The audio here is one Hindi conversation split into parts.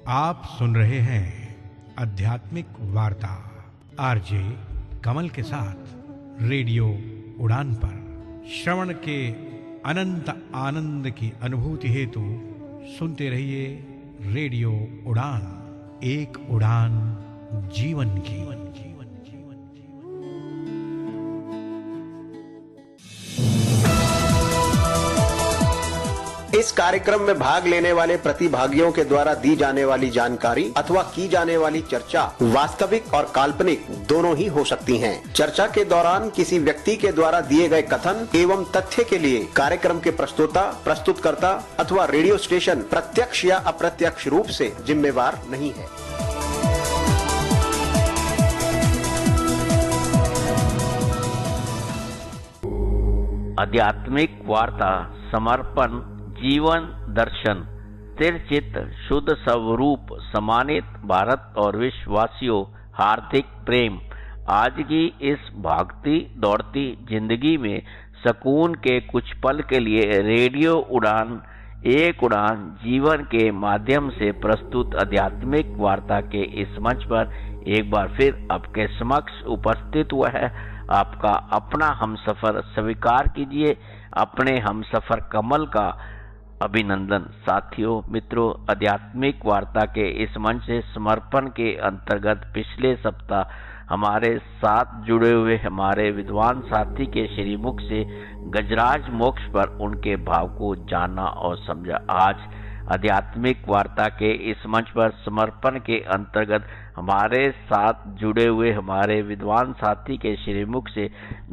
आप सुन रहे हैं आध्यात्मिक वार्ता आरजे कमल के साथ रेडियो उड़ान पर। श्रवण के अनंत आनंद की अनुभूति हेतु सुनते रहिए रेडियो उड़ान। एक उड़ान जीवन की। इस कार्यक्रम में भाग लेने वाले प्रतिभागियों के द्वारा दी जाने वाली जानकारी अथवा की जाने वाली चर्चा वास्तविक और काल्पनिक दोनों ही हो सकती हैं। चर्चा के दौरान किसी व्यक्ति के द्वारा दिए गए कथन एवं तथ्य के लिए कार्यक्रम के प्रस्तोता, प्रस्तुतकर्ता अथवा रेडियो स्टेशन प्रत्यक्ष या अप्रत्यक्ष रूप से जिम्मेवार नहीं है। आध्यात्मिक वार्ता समर्पण जीवन दर्शन स्थिर चित्त शुद्ध स्वरूप सम्मानित भारत और विश्ववासियों हार्दिक प्रेम। आज की इस भागती दौड़ती जिंदगी में सुकून के कुछ पल के लिए रेडियो उड़ान एक उड़ान जीवन के माध्यम से प्रस्तुत आध्यात्मिक वार्ता के इस मंच पर एक बार फिर आपके समक्ष उपस्थित हुआ है आपका अपना हमसफर। स्वीकार कीजिए अपने हमसफर कमल का अभिनंदन। साथियों मित्रों, आध्यात्मिक वार्ता के इस मंच से समर्पण के अंतर्गत पिछले सप्ताह हमारे साथ जुड़े हुए हमारे विद्वान साथी के श्रीमुख से गजराज मोक्ष पर उनके भाव को जाना और समझा। आज आध्यात्मिक वार्ता के इस मंच पर समर्पण के अंतर्गत हमारे साथ जुड़े हुए हमारे विद्वान साथी के श्रीमुख से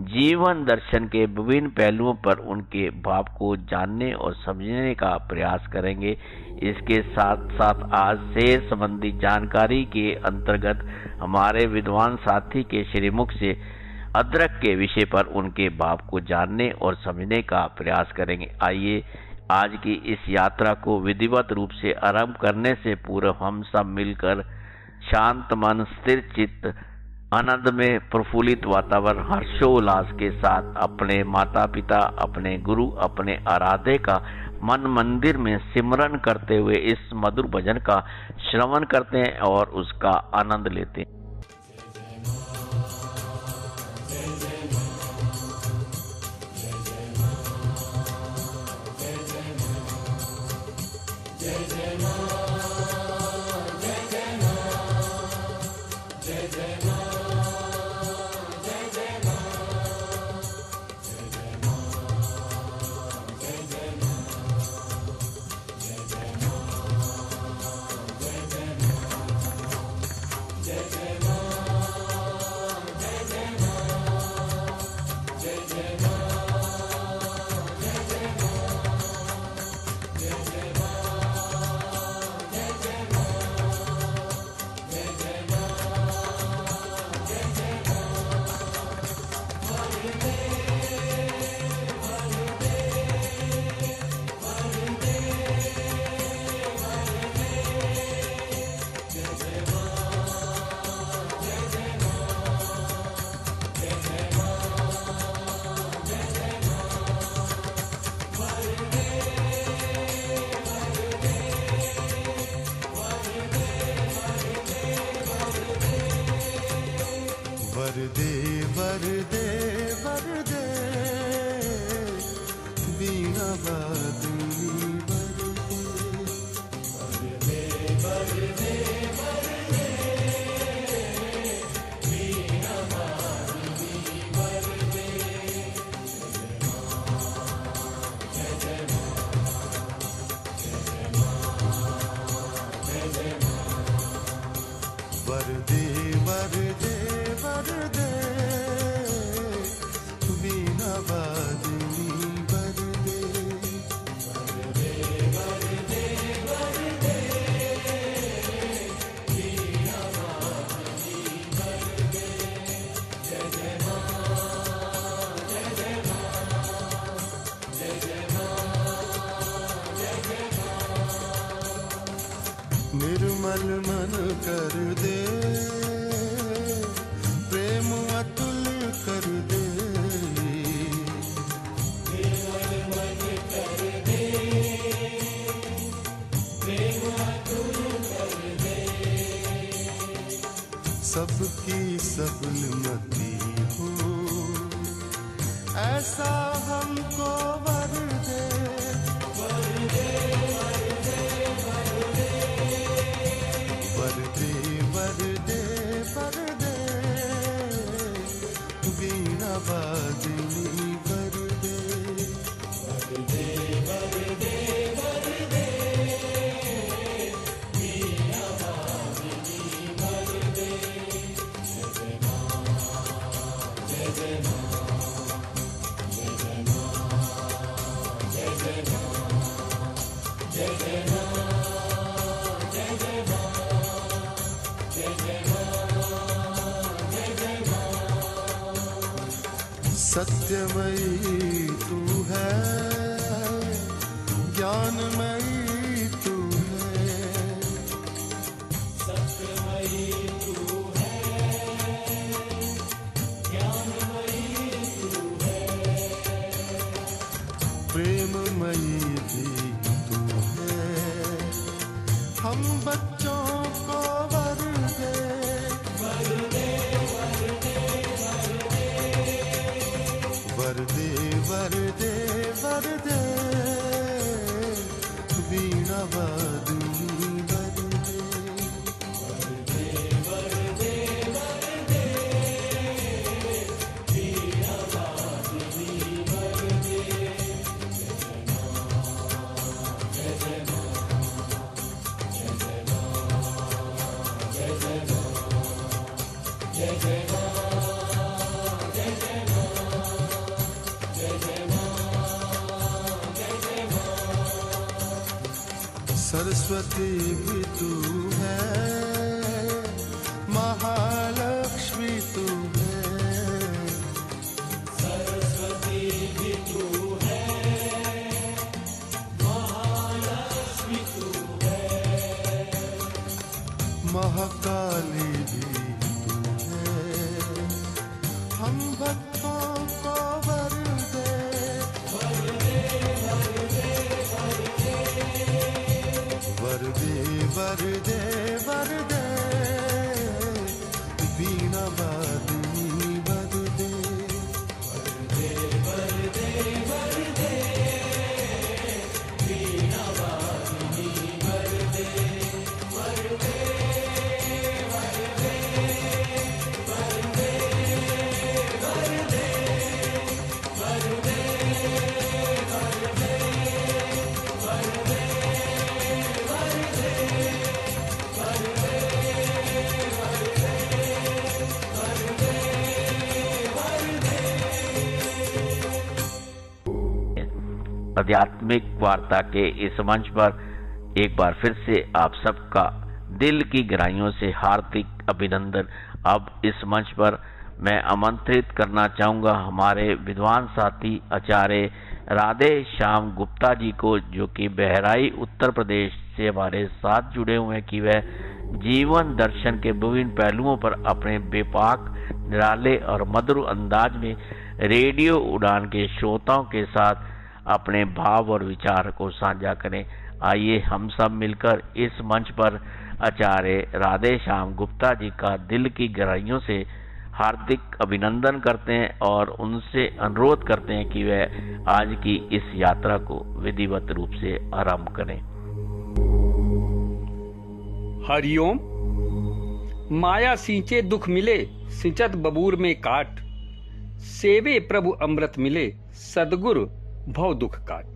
जीवन दर्शन के विभिन्न पहलुओं पर उनके भाव को जानने और समझने का प्रयास करेंगे। इसके साथ साथ आज शेर संबंधी जानकारी के अंतर्गत हमारे विद्वान साथी के श्रीमुख से अदरक के विषय पर उनके भाव को जानने और समझने का प्रयास करेंगे। आइए आज की इस यात्रा को विधिवत रूप से आरंभ करने से पूर्व हम सब मिलकर शांत मन, स्थिर चित्त, आनंद में प्रफुल्लित वातावरण, हर्षोल्लास के साथ अपने माता पिता, अपने गुरु, अपने आराध्य का मन मंदिर में सिमरन करते हुए इस मधुर भजन का श्रवण करते हैं और उसका आनंद लेते हैं। निर्मल मन कर दे, प्रेम अतुल कर दे। निर्मल मन कर दे, प्रेम अतुल कर सबकी सबलमती हो, ऐसा हमको वर दे। वर दे, वर दे, वर दे, वर दे, वर दे, वर दे, वीणा वादनी वर दे। वर दे, वर दे, वर दे, वीणा वादनी वर दे। जय जय मां, जय जय मां, जय जय मां, जय जय मां, जय जय मां, जय जय मां, जय जय मां, जय जय मां। सत्यमयी तू है, ज्ञानमयी तू है। सत्यमयी तू है, ज्ञानमयी तू है। प्रेममयी भी तू है, हम बच्चों को वर दे। वर दे, वर दे, वर दे, वर दे, वर दे, वीणा वादनी वर दे। वर दे, वर दे, वर दे, वीणा वादनी वर दे। जय जय मां, जय जय मां, जय जय मां, जय जय मां, जय जय मां, जय जय मां, जय जय मां, जय जय मां। सरस्वती भी तू है, महालक्ष्मी तू है। सरस्वती भी तू है, महालक्ष्मी तू है। महाकाली भी तू है, हम भक्तों को वर दे। वर दे, वर दे, वर दे, वर दे, वर दे, वर दे, वीणा वादनी वर दे। वर दे, वर दे, वर दे, वीणा वादनी वर दे। वर दे, वर दे, वर दे, वर दे, वर दे, वर दे, वर दे, वर दे, वर दे, वर दे, वर दे, वर दे। आध्यात्मिक वार्ता के इस मंच पर एक बार फिर से आप सबका दिल की गहराइयों से हार्दिक अभिनंदन। अब इस मंच पर मैं आमंत्रित करना चाहूँगा हमारे विद्वान साथी आचार्य राधे श्याम गुप्ता जी को, जो कि बहराइच उत्तर प्रदेश से हमारे साथ जुड़े हुए हैं, कि वह जीवन दर्शन के विभिन्न पहलुओं पर अपने बेपाक, निराले और मधुर अंदाज में रेडियो उड़ान के श्रोताओं के साथ अपने भाव और विचार को साझा करें। आइए हम सब मिलकर इस मंच पर आचार्य राधे श्याम गुप्ता जी का दिल की गहराइयों से हार्दिक अभिनंदन करते हैं और उनसे अनुरोध करते हैं कि वह आज की इस यात्रा को विधिवत रूप से आरंभ करें। हरिओम। माया सींचे दुख मिले, सिंचत बबूर में काट। सेवे प्रभु अमृत मिले, सदगुरु भव दुख काट।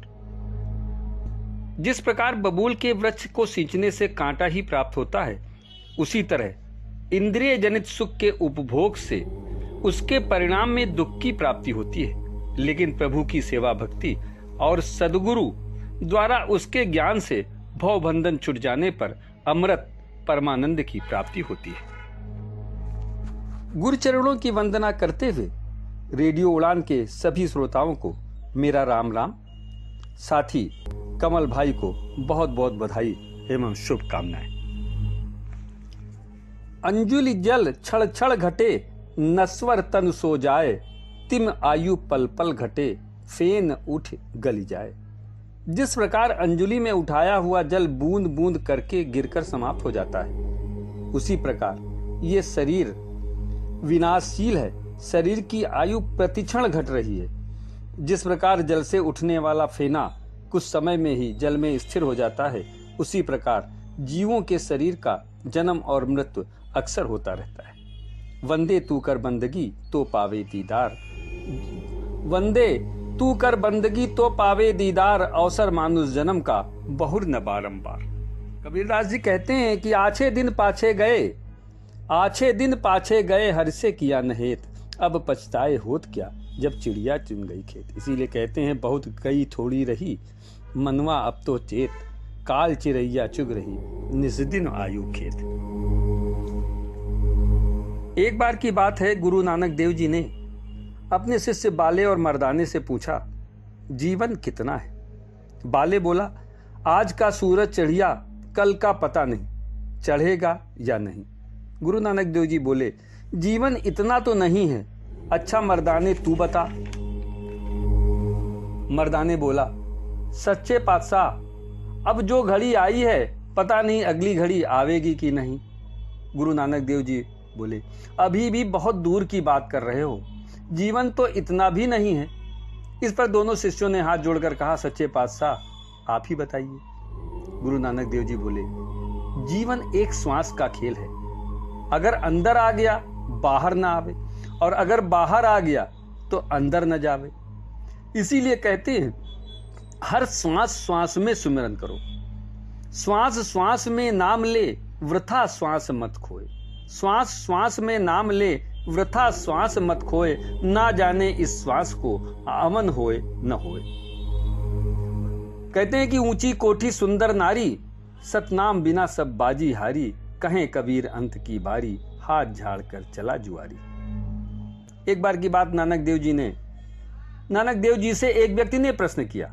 जिस प्रकार बबूल के वृक्ष को सींचने से कांटा ही प्राप्त होता है, उसी तरह इंद्रिय जनित सुख के उपभोग से उसके परिणाम में दुख की प्राप्ति होती है। लेकिन प्रभु की सेवा भक्ति और सदगुरु द्वारा उसके ज्ञान से भव बंधन छूट जाने पर अमृत परमानंद की प्राप्ति होती है। गुरु चरणों की वंदना करते हुए रेडियो उड़ान के सभी श्रोताओं को मेरा राम राम। साथी कमल भाई को बहुत बहुत बधाई एवं शुभकामनाएं। अंजुलि जल छड़ छड़ घटे, नस्वर तन सो जाए। तिम आयु पल पल घटे, फेन उठ गली जाए। जिस प्रकार अंजुलि में उठाया हुआ जल बूंद बूंद करके गिरकर समाप्त हो जाता है, उसी प्रकार ये शरीर विनाशशील है। शरीर की आयु प्रतिक्षण घट रही है। जिस प्रकार जल से उठने वाला फेना कुछ समय में ही जल में स्थिर हो जाता है, उसी प्रकार जीवों के शरीर का जन्म और मृत्यु अक्सर होता रहता है। वंदे तू कर बंदगी तो पावे दीदार, वंदे तू कर बंदगी तो पावे दीदार, अवसर मानुष जन्म का बहुर न बारंबार। कबीरदास जी कहते हैं कि आछे दिन पाछे गए, आछे दिन पाछे गए, हर से किया नहेत, अब पछताए होत क्या जब चिड़िया चुन गई खेत। इसीलिए कहते हैं बहुत गई थोड़ी रही, मनवा अब तो चेत, काल चिड़ैया चुग रही, निज दिन आयु खेत। एक बार की बात है, गुरु नानक देव जी ने अपने शिष्य बाले और मर्दाने से पूछा, जीवन कितना है? बाले बोला, आज का सूरज चढ़िया, कल का पता नहीं, चढ़ेगा या नहीं। गुरु नानक देव जी बोले, जीवन इतना तो नहीं है। अच्छा मर्दाने तू बता। मर्दाने बोला, सच्चे पातशाह, अब जो घड़ी आई है पता नहीं अगली घड़ी आवेगी कि नहीं। गुरु नानक देव जी बोले, अभी भी बहुत दूर की बात कर रहे हो, जीवन तो इतना भी नहीं है। इस पर दोनों शिष्यों ने हाथ जोड़कर कहा, सच्चे पातशाह आप ही बताइए। गुरु नानक देव जी बोले, जीवन एक श्वास का खेल है। अगर अंदर आ गया बाहर ना आवे, और अगर बाहर आ गया तो अंदर न जावे। इसीलिए कहते हैं हर श्वास श्वास में सुमिरन करो, श्वास श्वास में नाम ले, वृथा श्वास मत खोए। श्वास श्वास में नाम ले, वृथा श्वास मत खोए, ना जाने इस श्वास को अमन होए न होए। कहते हैं कि ऊंची कोठी सुंदर नारी, सतनाम बिना सब बाजी हारी, कहें कबीर अंत की बारी, हाथ झाड़ कर चला जुआरी। एक बार की बात, नानक देव जी से एक व्यक्ति ने प्रश्न किया,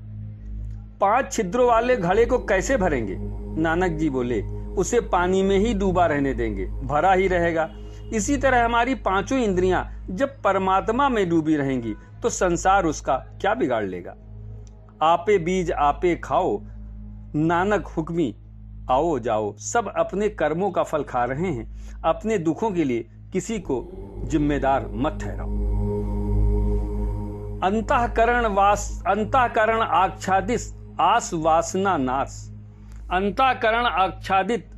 5 छिद्रों वाले घड़े को कैसे भरेंगे? नानक जी बोले, उसे पानी में ही डूबा रहने देंगे, भरा ही रहेगा। इसी तरह हमारी 5 इंद्रियां जब परमात्मा में डूबी रहेंगी तो संसार उसका क्या बिगाड़ लेगा। आपे बीज आपे खाओ, नानक हुक्मी आओ जाओ। सब अपने कर्मों का फल खा रहे हैं, अपने दुखों के लिए किसी को जिम्मेदार मत ठहराओ। अंतःकरण आच्छादित आस वासना नाश, अंतःकरण आच्छादित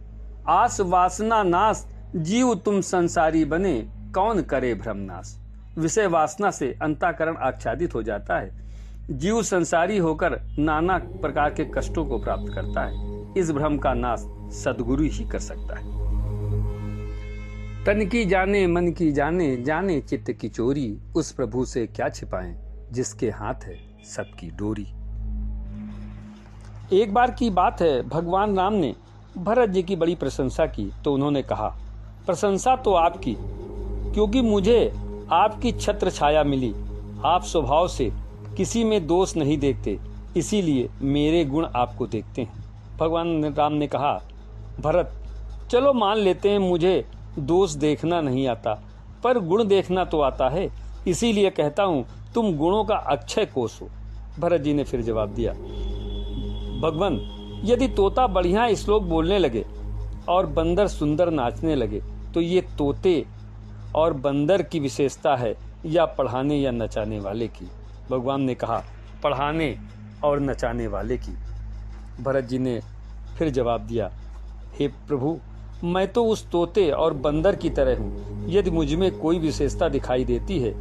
आस वासना नाश, जीव तुम संसारी बने कौन करे भ्रम नाश। विषय वासना से अंतःकरण आच्छादित हो जाता है, जीव संसारी होकर नाना प्रकार के कष्टों को प्राप्त करता है। इस भ्रम का नाश सद्गुरु ही कर सकता है। तन की जाने मन की जाने, जाने चित्त की चोरी, उस प्रभु से क्या छिपाएं जिसके हाथ है सबकी डोरी। एक बार की बात है, भगवान राम ने भरत जी की बड़ी प्रशंसा की तो उन्होंने कहा, प्रशंसा तो आपकी, क्योंकि मुझे आपकी छत्र छाया मिली। आप स्वभाव से किसी में दोष नहीं देखते, इसीलिए मेरे गुण आपको देखते हैं। भगवान राम ने कहा, भरत चलो मान लेते हैं मुझे दोष देखना नहीं आता, पर गुण देखना तो आता है, इसीलिए कहता हूं तुम गुणों का अक्षय कोष हो। भरत जी ने फिर जवाब दिया, भगवान यदि तोता बढ़िया श्लोक बोलने लगे और बंदर सुंदर नाचने लगे तो ये तोते और बंदर की विशेषता है या पढ़ाने या नचाने वाले की? भगवान ने कहा, पढ़ाने और नचाने वाले की। भरत जी ने फिर जवाब दिया, हे प्रभु मैं तो उस तोते और बंदर की तरह हूँ, यदि मुझ में कोई विशेषता दिखाई देती है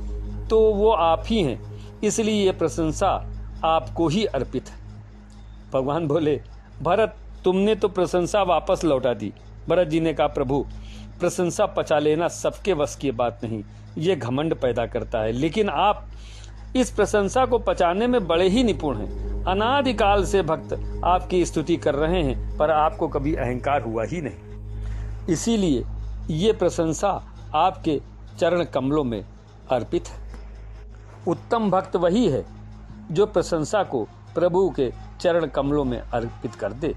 तो वो आप ही हैं, इसलिए ये प्रशंसा आपको ही अर्पित है। भगवान बोले, भरत तुमने तो प्रशंसा वापस लौटा दी। भरत जी ने कहा, प्रभु प्रशंसा पचा लेना सबके वश की बात नहीं, ये घमंड पैदा करता है, लेकिन आप इस प्रशंसा को पचाने में बड़े ही निपुण हैं। अनादिकाल से भक्त आपकी स्तुति कर रहे हैं, पर आपको कभी अहंकार हुआ ही नहीं, इसीलिए ये प्रशंसा आपके चरण कमलों में अर्पित है। उत्तम भक्त वही है जो प्रशंसा को प्रभु के चरण कमलों में अर्पित कर दे।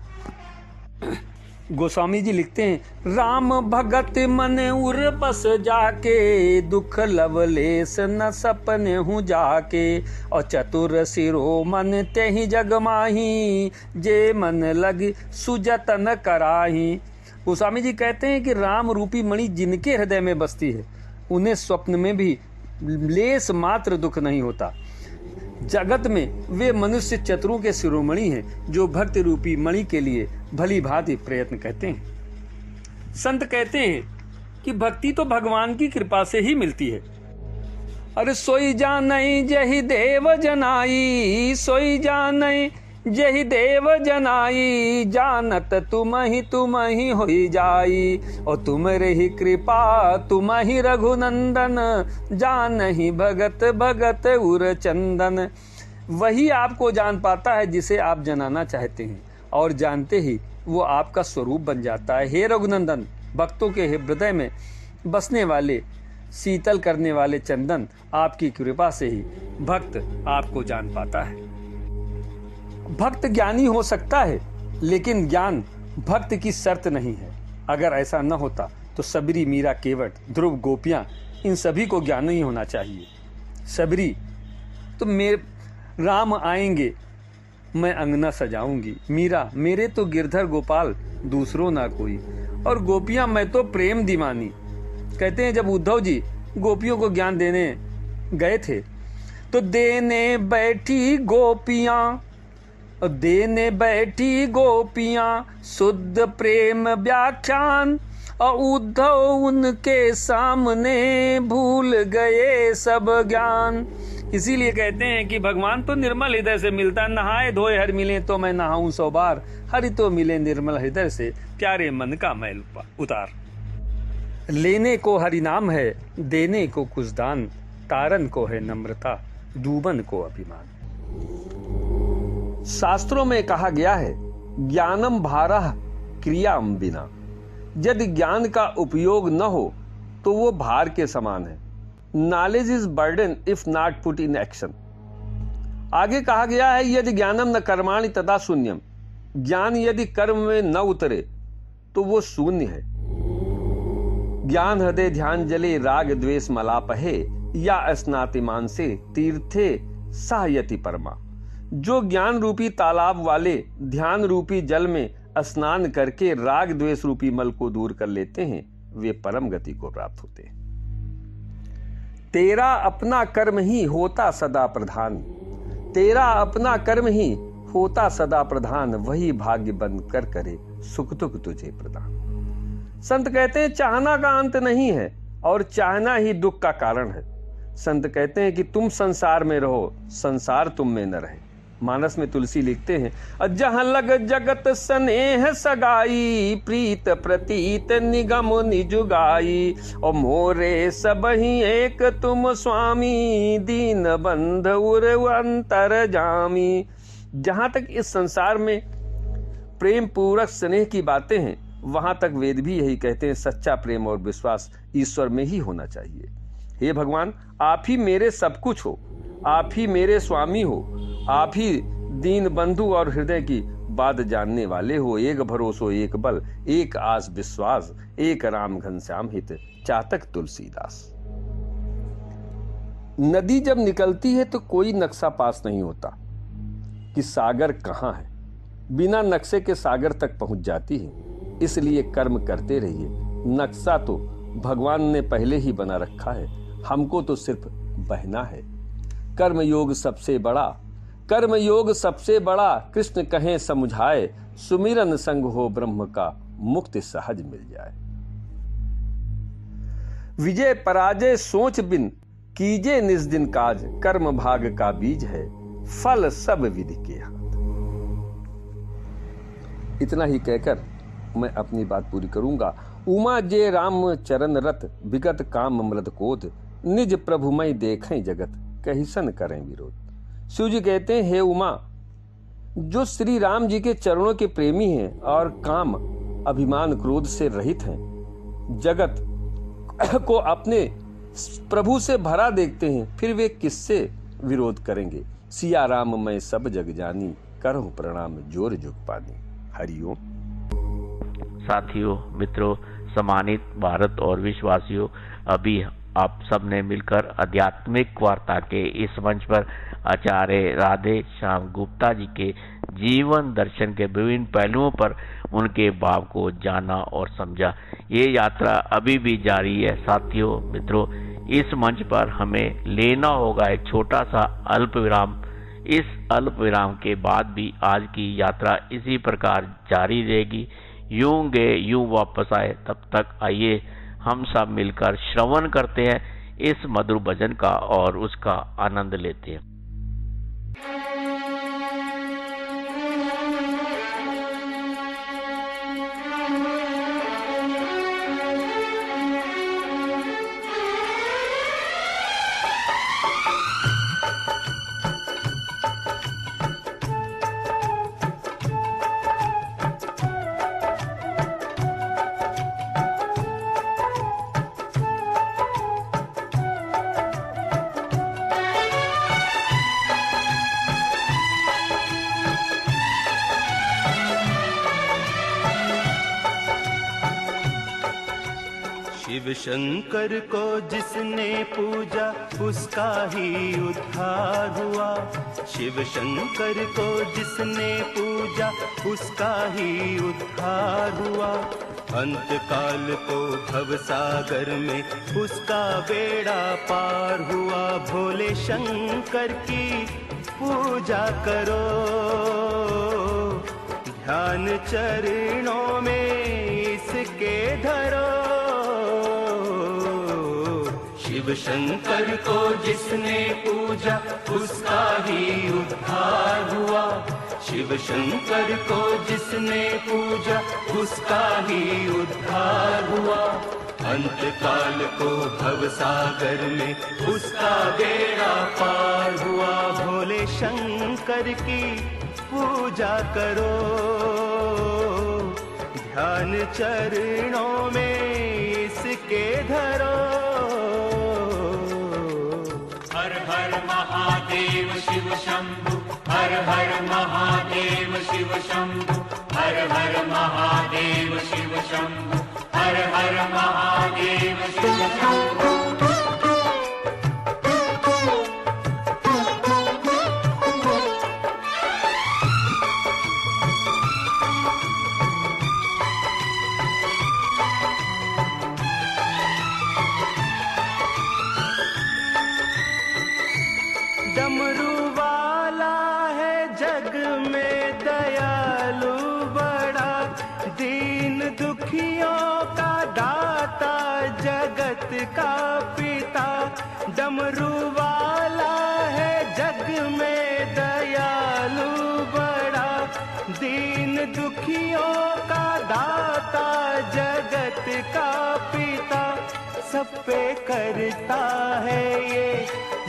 गोस्वामी जी लिखते हैं, राम भगत मन उर बस जाके, दुख लवलेस न सपने हूँ जाके, और चतुर सिरो मन ते ही जग माही, जे मन लग सुजतन कराही। गोस्वामी जी कहते हैं कि राम रूपी मणि जिनके हृदय में बसती है उन्हें स्वप्न में भी लेस मात्र दुख नहीं होता। जगत में वे मनुष्य चतुरों के शिरोमणि हैं जो भक्ति रूपी मणि के लिए भली भांति प्रयत्न करते हैं। संत कहते हैं कि भक्ति तो भगवान की कृपा से ही मिलती है। अरे सोई जानई जहि देव जनाई, सोई जानई जहि देव जनाई, जानत तुम ही होई जाई, और तुम रही कृपा तुम ही रघुनंदन, जान ही भगत भगत उर चंदन। वही आपको जान पाता है जिसे आप जनाना चाहते हैं, और जानते ही वो आपका स्वरूप बन जाता है। हे रघुनंदन, भक्तों के हृदय में बसने वाले, शीतल करने वाले चंदन, आपकी कृपा से ही भक्त आपको जान पाता है। भक्त ज्ञानी हो सकता है, लेकिन ज्ञान भक्त की शर्त नहीं है। अगर ऐसा न होता तो सबरी, मीरा, केवट, ध्रुव, गोपियां, इन सभी को ज्ञान नहीं होना चाहिए। सबरी तो मेरे राम आएंगे मैं अंगना सजाऊंगी, मीरा मेरे तो गिरधर गोपाल दूसरों ना कोई, और गोपियां मैं तो प्रेम दीवानी। कहते हैं जब उद्धव जी गोपियों को ज्ञान देने गए थे तो देने बैठी गोपियां शुद्ध प्रेम व्याख्यान, और उद्धव उनके सामने भूल गए सब ज्ञान। इसीलिए कहते हैं कि भगवान तो निर्मल हृदय से मिलता, नहाए धोए हर मिले तो मैं नहाऊं 100 बार, हरि तो मिले निर्मल हृदय से, प्यारे मन का मैल उतार। लेने को हरि नाम है, देने को कुछ दान, तारन को है नम्रता, डूबन को अभिमान। शास्त्रों में कहा गया है, ज्ञानम भारः क्रियाम बिना। यदि ज्ञान का उपयोग न हो तो वो भार के समान है। Knowledge is burden if not put in action. आगे कहा गया है, यदि ज्ञानम न कर्माणि तदा शून्यम। ज्ञान यदि कर्म में न उतरे तो वो शून्य है। ज्ञान हृदय ध्यान जले, राग द्वेष मलापहे, या स्नाति मानसे तीर्थे सायति परमा। जो ज्ञान रूपी तालाब वाले ध्यान रूपी जल में स्नान करके राग द्वेष रूपी मल को दूर कर लेते हैं, वे परम गति को प्राप्त होते हैं। तेरा अपना कर्म ही होता सदा प्रधान, तेरा अपना कर्म ही होता सदा प्रधान, वही भाग्य बंद कर करे सुख दुख तुझे प्रदान। संत कहते हैं चाहना का अंत नहीं है, और चाहना ही दुख का कारण है। संत कहते हैं कि तुम संसार में रहो, संसार तुम में न रहे। मानस में तुलसी लिखते हैं, जहाँ लग जगत स्नेह सगाई, प्रीत प्रतीत निगम निजुगाई, और मोरे सब ही एक तुम स्वामी, दीन बंध उर अंतर जामी। जहां तक इस संसार में प्रेम पूर्वक स्नेह की बातें हैं, वहां तक वेद भी यही कहते हैं, सच्चा प्रेम और विश्वास ईश्वर में ही होना चाहिए। हे भगवान, आप ही मेरे सब कुछ हो, आप ही मेरे स्वामी हो, आप ही दीन बंधु और हृदय की बात जानने वाले हो। एक भरोसो एक बल, एक आस विश्वास, एक राम घनश्याम हित, चातक तुलसीदास। नदी जब निकलती है तो कोई नक्शा पास नहीं होता कि सागर कहाँ है, बिना नक्शे के सागर तक पहुंच जाती है। इसलिए कर्म करते रहिए, नक्शा तो भगवान ने पहले ही बना रखा है, हमको तो सिर्फ बहना है। कर्म योग सबसे बड़ा, कर्म योग सबसे बड़ा, कृष्ण कहें समझाए, सुमिरन संग हो ब्रह्म का, मुक्ति सहज मिल जाए। विजय पराजय सोच बिन, कीजे निज दिन काज, कर्म भाग का बीज है, फल सब विधि के हाथ। इतना ही कहकर मैं अपनी बात पूरी करूंगा। उमा जे राम चरण रत, विगत काम मृद कोद, निज प्रभुमय देखें जगत, कहिसन करें विरोध। शिव जी कहते हैं, हे उमा, जो श्री राम जी के चरणों के प्रेमी हैं और काम अभिमान क्रोध से रहित हैं, जगत को अपने प्रभु से भरा देखते हैं, फिर वे किससे विरोध करेंगे। सिया राम मैं सब जग जानी, करहु प्रणाम जोर जुग पानी। हरिओम। साथियों, मित्रों, सम्मानित भारत और विश्ववासियों, अभी आप सब ने मिलकर आध्यात्मिक वार्ता के इस मंच पर आचार्य राधे श्याम गुप्ता जी के जीवन दर्शन के विभिन्न पहलुओं पर उनके भाव को जाना और समझा। ये यात्रा अभी भी जारी है साथियों, मित्रों। इस मंच पर हमें लेना होगा एक छोटा सा अल्प विराम। इस अल्प विराम के बाद भी आज की यात्रा इसी प्रकार जारी रहेगी। यूं गए यूं वापस आए। तब तक आइए हम सब मिलकर श्रवण करते हैं इस मधुर भजन का और उसका आनंद लेते हैं। शिव शंकर को जिसने पूजा उसका ही उद्धार हुआ। शिव शंकर को जिसने पूजा उसका ही उद्धार हुआ। अंत काल को भव सागर में उसका बेड़ा पार हुआ। भोले शंकर की पूजा करो, ध्यान चरणों में इसके धरो। शिव शंकर को जिसने पूजा उसका ही उद्धार हुआ। शिव शंकर को जिसने पूजा उसका ही उद्धार हुआ। अंत काल को भव सागर में उसका बेड़ा पार हुआ। भोले शंकर की पूजा करो, ध्यान चरणों में इसके धरो। हर हर महादेव शिव शंभु, हर हर महादेव शिव शंभु, हर हर महादेव शिव शंभु, हर हर महादेव शिव शंभु। डमरू वाला है जग में दयालु बड़ा, दीन दुखियों का दाता जगत का पिता। डमरू वाला है जग में दयालु बड़ा, दीन दुखियों का दाता जगत का पिता। सब पे करता है ये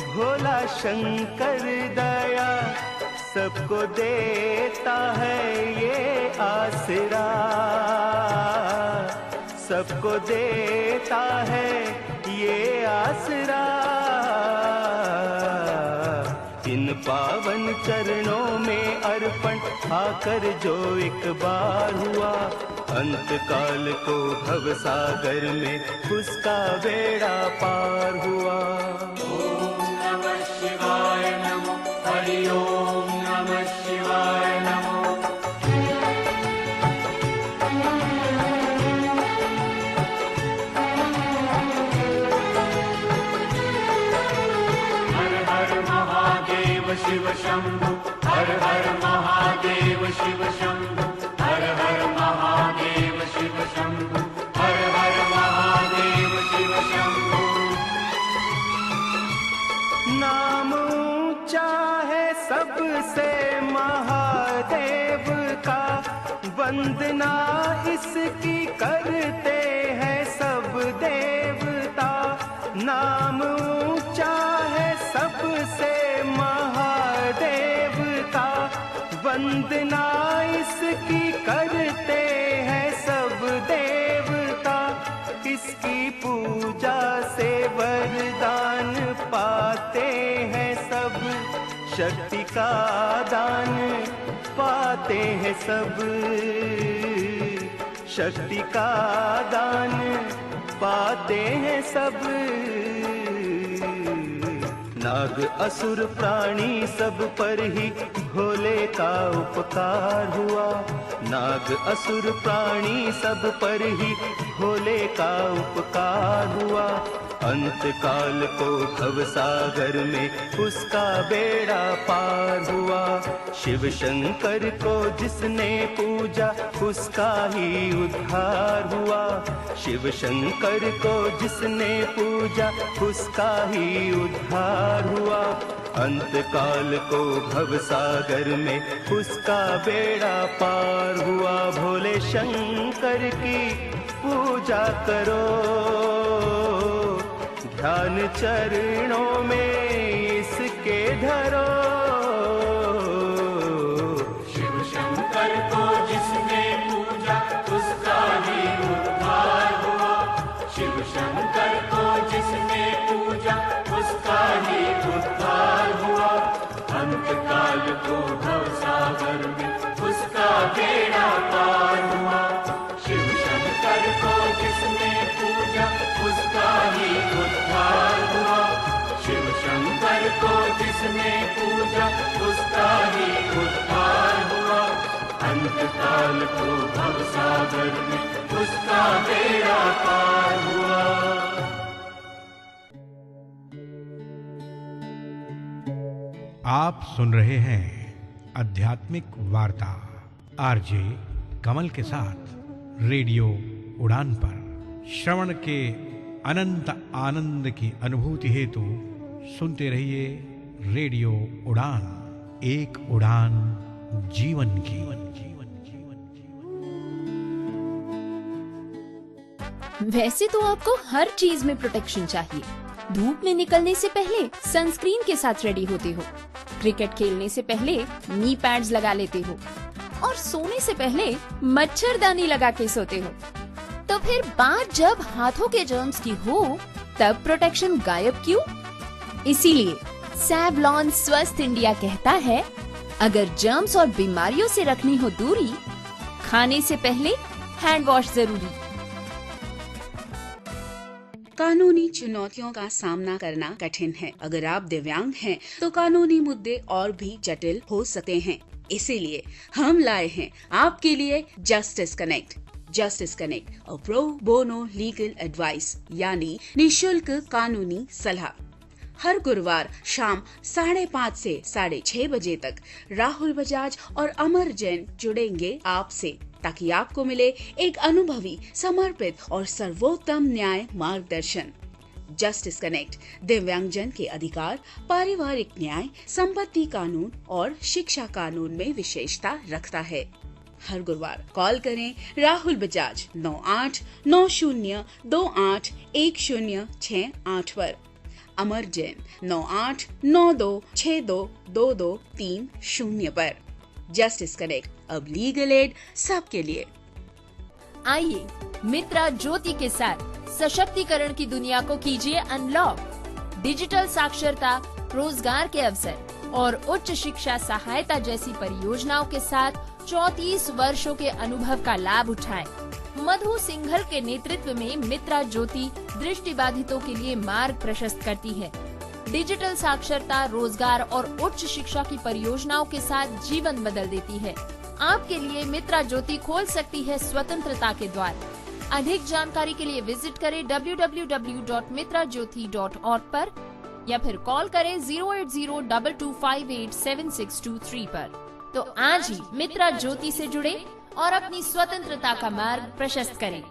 भोला शंकर दया, सबको देता है ये आसरा। सबको देता है ये आसरा। इन पावन चरणों में अर्पण आकर जो एक बार हुआ। अंत काल को भव सागर में उसका बेड़ा पार हुआ। नमः शिवाय नमो, हरि ओम नमः शिवाय नमो। हर हर महादेव शिव शंभु, हर हर महादेव शिव शंभु, हर हर महादेव शिव शंभु, हर हर महादेव शिव शंभु। नाम ऊंचा है सबसे महादेव का, वंदना इसकी करते हैं सब देवता। नाम ऊंचा है सबसे महादेव का, वंदना इसकी करते हैं सब देवता। इसकी पूजा से वरदान पाते हैं सब, शक्ति का दान पाते हैं सब। शक्ति का दान पाते हैं सब। नाग असुर प्राणी सब पर ही भोले का उपकार हुआ। नाग असुर प्राणी सब पर ही भोले का उपकार हुआ। अंत काल को भव सागर में उसका बेड़ा पार हुआ। शिव शंकर को जिसने पूजा उसका ही उद्धार हुआ। शिव शंकर को जिसने पूजा उसका ही उद्धार हुआ। अंत काल को भव सागर में उसका बेड़ा पार हुआ। भोले शंकर की पूजा करो, ध्यान चरणों में इसके धरो। शिव शंकर को जिसने पूजा उसका ही उद्धार हुआ। शिव शंकर को जिसने पूजा उसका ही उद्धार हुआ। अंत काल को भव सागर में उसका बेड़ा पार हुआ। शिव शंकर को जिसने पूजा उसका ही उद्धार हुआ। शिव शंकर को जिसने पूजा उसका ही उद्धार हुआ। अंत काल को भव सागर में उसका बेड़ा पार हुआ। आप सुन रहे हैं आध्यात्मिक वार्ता आरजे कमल के साथ रेडियो उड़ान पर। श्रवण के अनंत आनंद की अनुभूति हेतु सुनते रहिए रेडियो उड़ान। एक उड़ान जीवन की। वैसे तो आपको हर चीज में प्रोटेक्शन चाहिए। धूप में निकलने से पहले सनस्क्रीन के साथ रेडी होते हो, क्रिकेट खेलने से पहले नी पैड्स लगा लेते हो और सोने से पहले मच्छरदानी लगा के सोते हो। तो फिर बात जब हाथों के जर्म्स की हो तब प्रोटेक्शन गायब क्यों? इसीलिए सैवलॉन स्वस्थ इंडिया कहता है, अगर जर्म्स और बीमारियों से रखनी हो दूरी, खाने से पहले हैंड वॉश जरूरी। कानूनी चुनौतियों का सामना करना कठिन है। अगर आप दिव्यांग हैं, तो कानूनी मुद्दे और भी जटिल हो सकते हैं। इसीलिए हम लाए हैं आपके लिए justice connect. Justice connect, a pro bono legal advice, यानी निशुल्क कानूनी सलाह। हर गुरुवार शाम 5:30 से 6:30 बजे तक राहुल बजाज और अमर जैन जुड़ेंगे आपसे, ताकि आपको मिले एक अनुभवी, समर्पित और सर्वोत्तम न्याय मार्गदर्शन। जस्टिस कनेक्ट दिव्यांगजन के अधिकार, पारिवारिक न्याय, संपत्ति कानून और शिक्षा कानून में विशेषता रखता है। हर गुरुवार कॉल करें राहुल बजाज 9892828106 पर, अमर जैन 9892622230 पर। जस्टिस कनेक्ट, अब लीगल एड सबके लिए। आइए मित्रा ज्योति के साथ सशक्तिकरण की दुनिया को कीजिए अनलॉक। डिजिटल साक्षरता, रोजगार के अवसर और उच्च शिक्षा सहायता जैसी परियोजनाओं के साथ 34 वर्षों के अनुभव का लाभ उठाएं। मधु सिंघल के नेतृत्व में मित्रा ज्योति दृष्टिबाधितों के लिए मार्ग प्रशस्त करती है। डिजिटल साक्षरता, रोजगार और उच्च शिक्षा की परियोजनाओं के साथ जीवन बदल देती है। आपके लिए मित्रा ज्योति खोल सकती है स्वतंत्रता के द्वार। अधिक जानकारी के लिए विजिट करें www.mitrajyoti.org पर या फिर कॉल करें 08022587623 पर। तो आज ही मित्रा ज्योति से जुड़े और अपनी स्वतंत्रता का मार्ग प्रशस्त करें।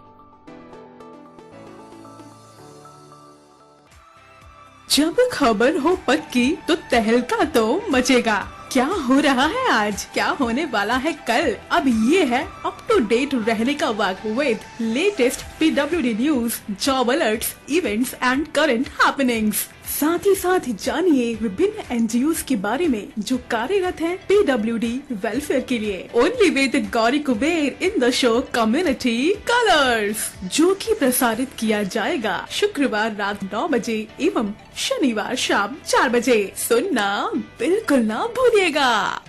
जब खबर हो पक्की तो तहलका तो मचेगा। क्या हो रहा है आज, क्या होने वाला है कल, अब ये है अप टू डेट रहने का वक्त with latest PWD news, job alerts, events and current happenings. साथ ही साथ जानिए विभिन्न NGOs के बारे में जो कार्यरत हैं PWD वेलफेयर के लिए। Only with Gauri Kuber in the show community colours, जो कि प्रसारित किया जाएगा शुक्रवार रात 9 बजे एवं शनिवार शाम 4 बजे। सुनना बिल्कुल ना भूलिएगा।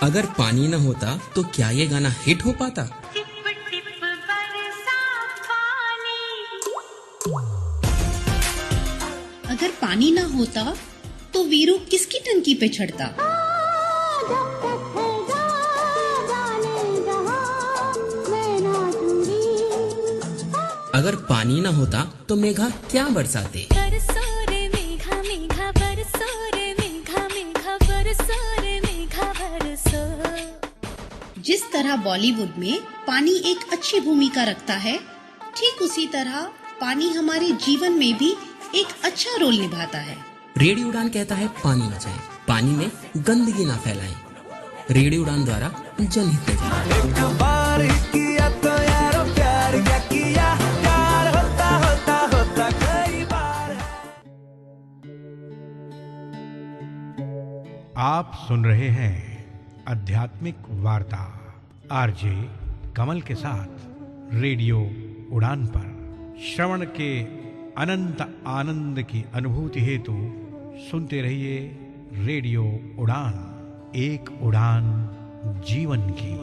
अगर पानी न होता तो क्या ये गाना हिट हो पाता? अगर पानी ना होता तो वीरू किसकी टंकी पे चढ़ता। अगर पानी न होता तो मेघा क्या बरसाते। बरसो रे मेघा मेघा बरसो रे मेघा मेघा बरसो रे मेघा बरसो। जिस तरह बॉलीवुड में पानी एक अच्छी भूमिका रखता है, ठीक उसी तरह पानी हमारे जीवन में भी एक अच्छा रोल निभाता है। रेडियो उड़ान कहता है पानी बचाएं, पानी में गंदगी ना फैलाएं। रेडियो उड़ान द्वारा जनहित में जारी। आप सुन रहे हैं आध्यात्मिक वार्ता आरजे कमल के साथ रेडियो उड़ान पर। श्रवण के अनंत आनंद की अनुभूति हेतु सुनते रहिए रेडियो उड़ान, एक उड़ान जीवन की।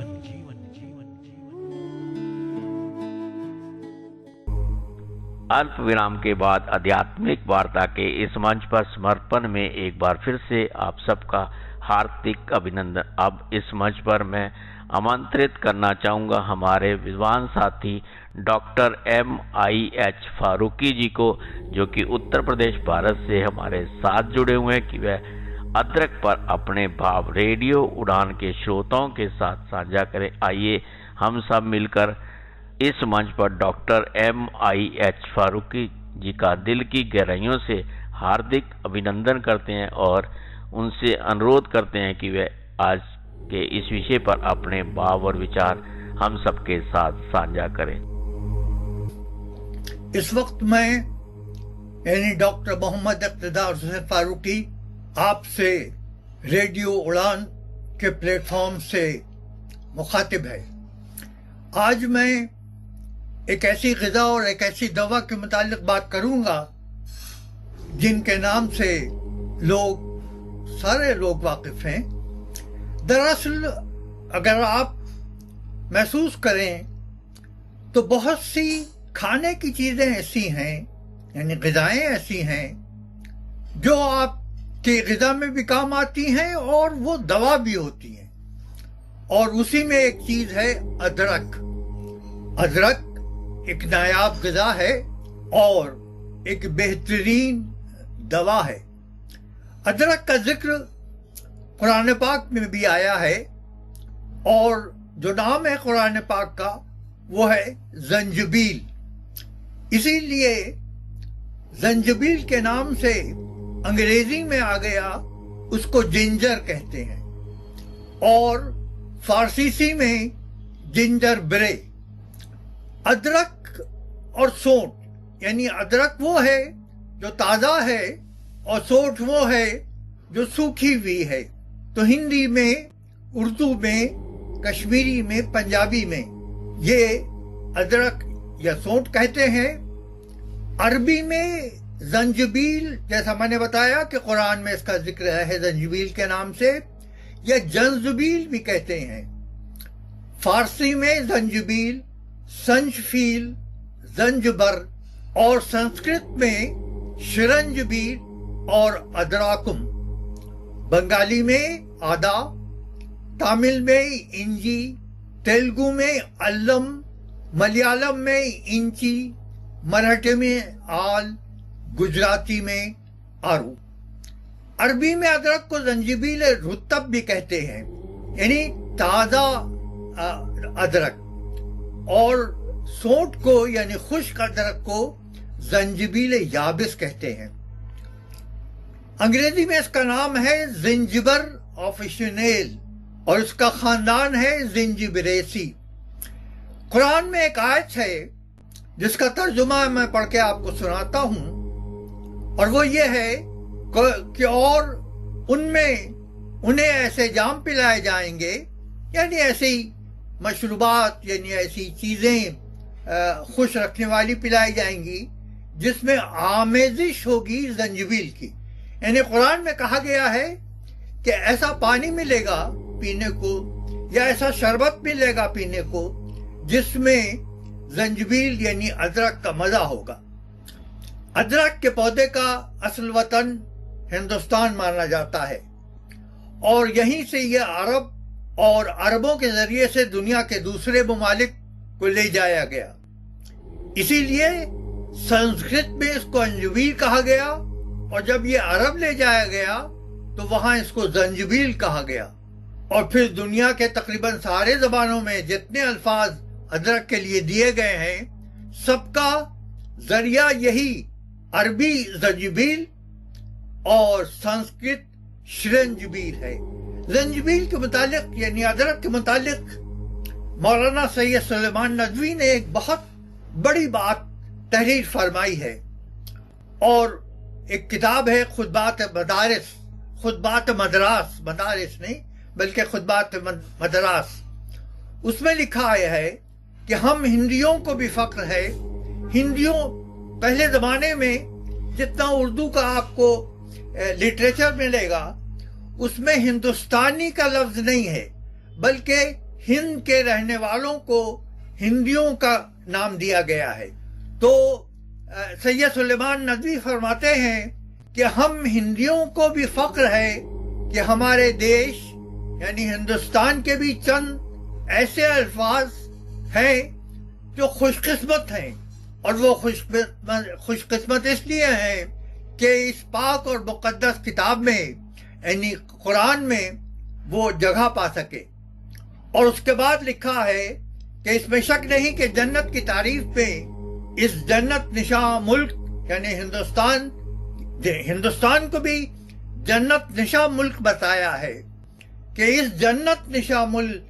अल्प विराम के बाद आध्यात्मिक वार्ता के इस मंच पर समर्पण में एक बार फिर से आप सबका हार्दिक अभिनंदन। अब इस मंच पर मैं आमंत्रित करना चाहूँगा हमारे विद्वान साथी डॉक्टर MIH फारूकी जी को, जो कि उत्तर प्रदेश भारत से हमारे साथ जुड़े हुए हैं, कि वह अदरक पर अपने भाव रेडियो उड़ान के श्रोताओं के साथ साझा करें। आइए हम सब मिलकर इस मंच पर डॉक्टर MIH फारूकी जी का दिल की गहराइयों से हार्दिक अभिनंदन करते हैं और उनसे अनुरोध करते हैं कि वे आज के इस विषय पर अपने भाव और विचार हम सबके साथ साझा करें। इस वक्त मैं यानी डॉक्टर मोहम्मद इक़्तिदार हुसैन फारूकी आपसे रेडियो उड़ान के प्लेटफॉर्म से मुखातिब है। आज मैं एक ऐसी ग़िज़ा और एक ऐसी दवा के मुतालिक बात करूंगा जिनके नाम से सारे लोग वाकिफ हैं। दरअसल अगर आप महसूस करें तो बहुत सी खाने की चीज़ें ऐसी हैं, यानी ग़िज़ाएं ऐसी हैं जो आपकी ग़िज़ा में भी काम आती हैं और वो दवा भी होती हैं। और उसी में एक चीज़ है अदरक। अदरक एक नायाब ग़िज़ा है और एक बेहतरीन दवा है। अदरक का जिक्र कुरान पाक में भी आया है और जो नाम है कुरान पाक का वो है ज़ंजबील। इसीलिए ज़ंजबील के नाम से अंग्रेजी में आ गया, उसको जिंजर कहते हैं और फारसीसी में जिंजर ब्रे। अदरक और सोंठ, यानी अदरक वो है जो ताज़ा है और सोंठ वो है जो सूखी हुई है। तो हिंदी में, उर्दू में, कश्मीरी में, पंजाबी में ये अदरक या सोंठ कहते हैं। अरबी में ज़ंजबील, जैसा मैंने बताया कि कुरान में इसका जिक्र है ज़ंजबील के नाम से, या जंजबील भी कहते हैं। फारसी में ज़ंजबील, संजफील, ज़ंजबर और संस्कृत में शिरंजबील और अदराकुम। बंगाली में आदा, तमिल में इंजी, तेलुगु में अल्लम, मलयालम में इंची, मराठी में आल, गुजराती में आरू। अरबी में अदरक को ज़ंजबील रुतब भी कहते हैं, यानी ताज़ा अदरक, और सोंठ को यानी खुश्क अदरक को ज़ंजबील याबिस कहते हैं। अंग्रेजी में इसका नाम है जिंजिबर ऑफिशिनेल और इसका खानदान है जिंजिबरेसी। कुरान में एक आयत है जिसका तर्जुमा मैं पढ़ के आपको सुनाता हूं और वो ये है कि और उनमें उन्हें ऐसे जाम पिलाए जाएंगे, यानी ऐसी मशरूबात, यानी ऐसी चीजें खुश रखने वाली पिलाई जाएंगी जिसमें आमेजिश होगी ज़ंजबील की। यानी कुरान में कहा गया है कि ऐसा पानी मिलेगा पीने को या ऐसा शरबत मिलेगा पीने को जिसमें ज़ंजबील यानी अदरक का मजा होगा। अदरक के पौधे का असल वतन हिंदुस्तान माना जाता है और यहीं से ये अरब और अरबों के जरिए से दुनिया के दूसरे ममालिक को ले जाया गया। इसीलिए संस्कृत में इसको अंजुबील कहा गया और जब ये अरब ले जाया गया तो वहां इसको जंजबील कहा गया। और फिर दुनिया के तकरीबन सारे जबानों में जितने अल्फाज अदरक के लिए दिए गए हैं सबका जरिया यही अरबी जंजबील और संस्कृत श्रंजबील है। जंजबील के मुतालिक यानी अदरक के मुतालिक मौलाना सैयद सुलेमान नदवी ने एक बहुत बड़ी बात तहरीर फरमाई है और एक किताब है खुतबात मदारिस, खुतबात मदरास, मदारिस नहीं बल्कि खुतबात मदरास। उसमें लिखा है कि हम हिंदियों को भी फख्र है। हिंदियों पहले जमाने में जितना उर्दू का आपको लिटरेचर मिलेगा उसमें हिंदुस्तानी का लफ्ज नहीं है बल्कि हिंद के रहने वालों को हिंदियों का नाम दिया गया है। तो सैयद सुलेमान नदवी फरमाते हैं कि हम हिंदियों को भी फख्र है कि हमारे देश यानी हिंदुस्तान के भी चंद ऐसे अल्फाज हैं जो खुशकिस्मत हैं और वो खुशकिस्मत इसलिए हैं कि इस पाक और मुकद्दस किताब में यानी कुरान में वो जगह पा सके। और उसके बाद लिखा है कि इसमें शक नहीं कि जन्नत की तारीफ में इस जन्नत निशा मुल्क यानी हिंदुस्तान को भी जन्नत निशा मुल्क बताया है कि इस जन्नत निशा मुल्क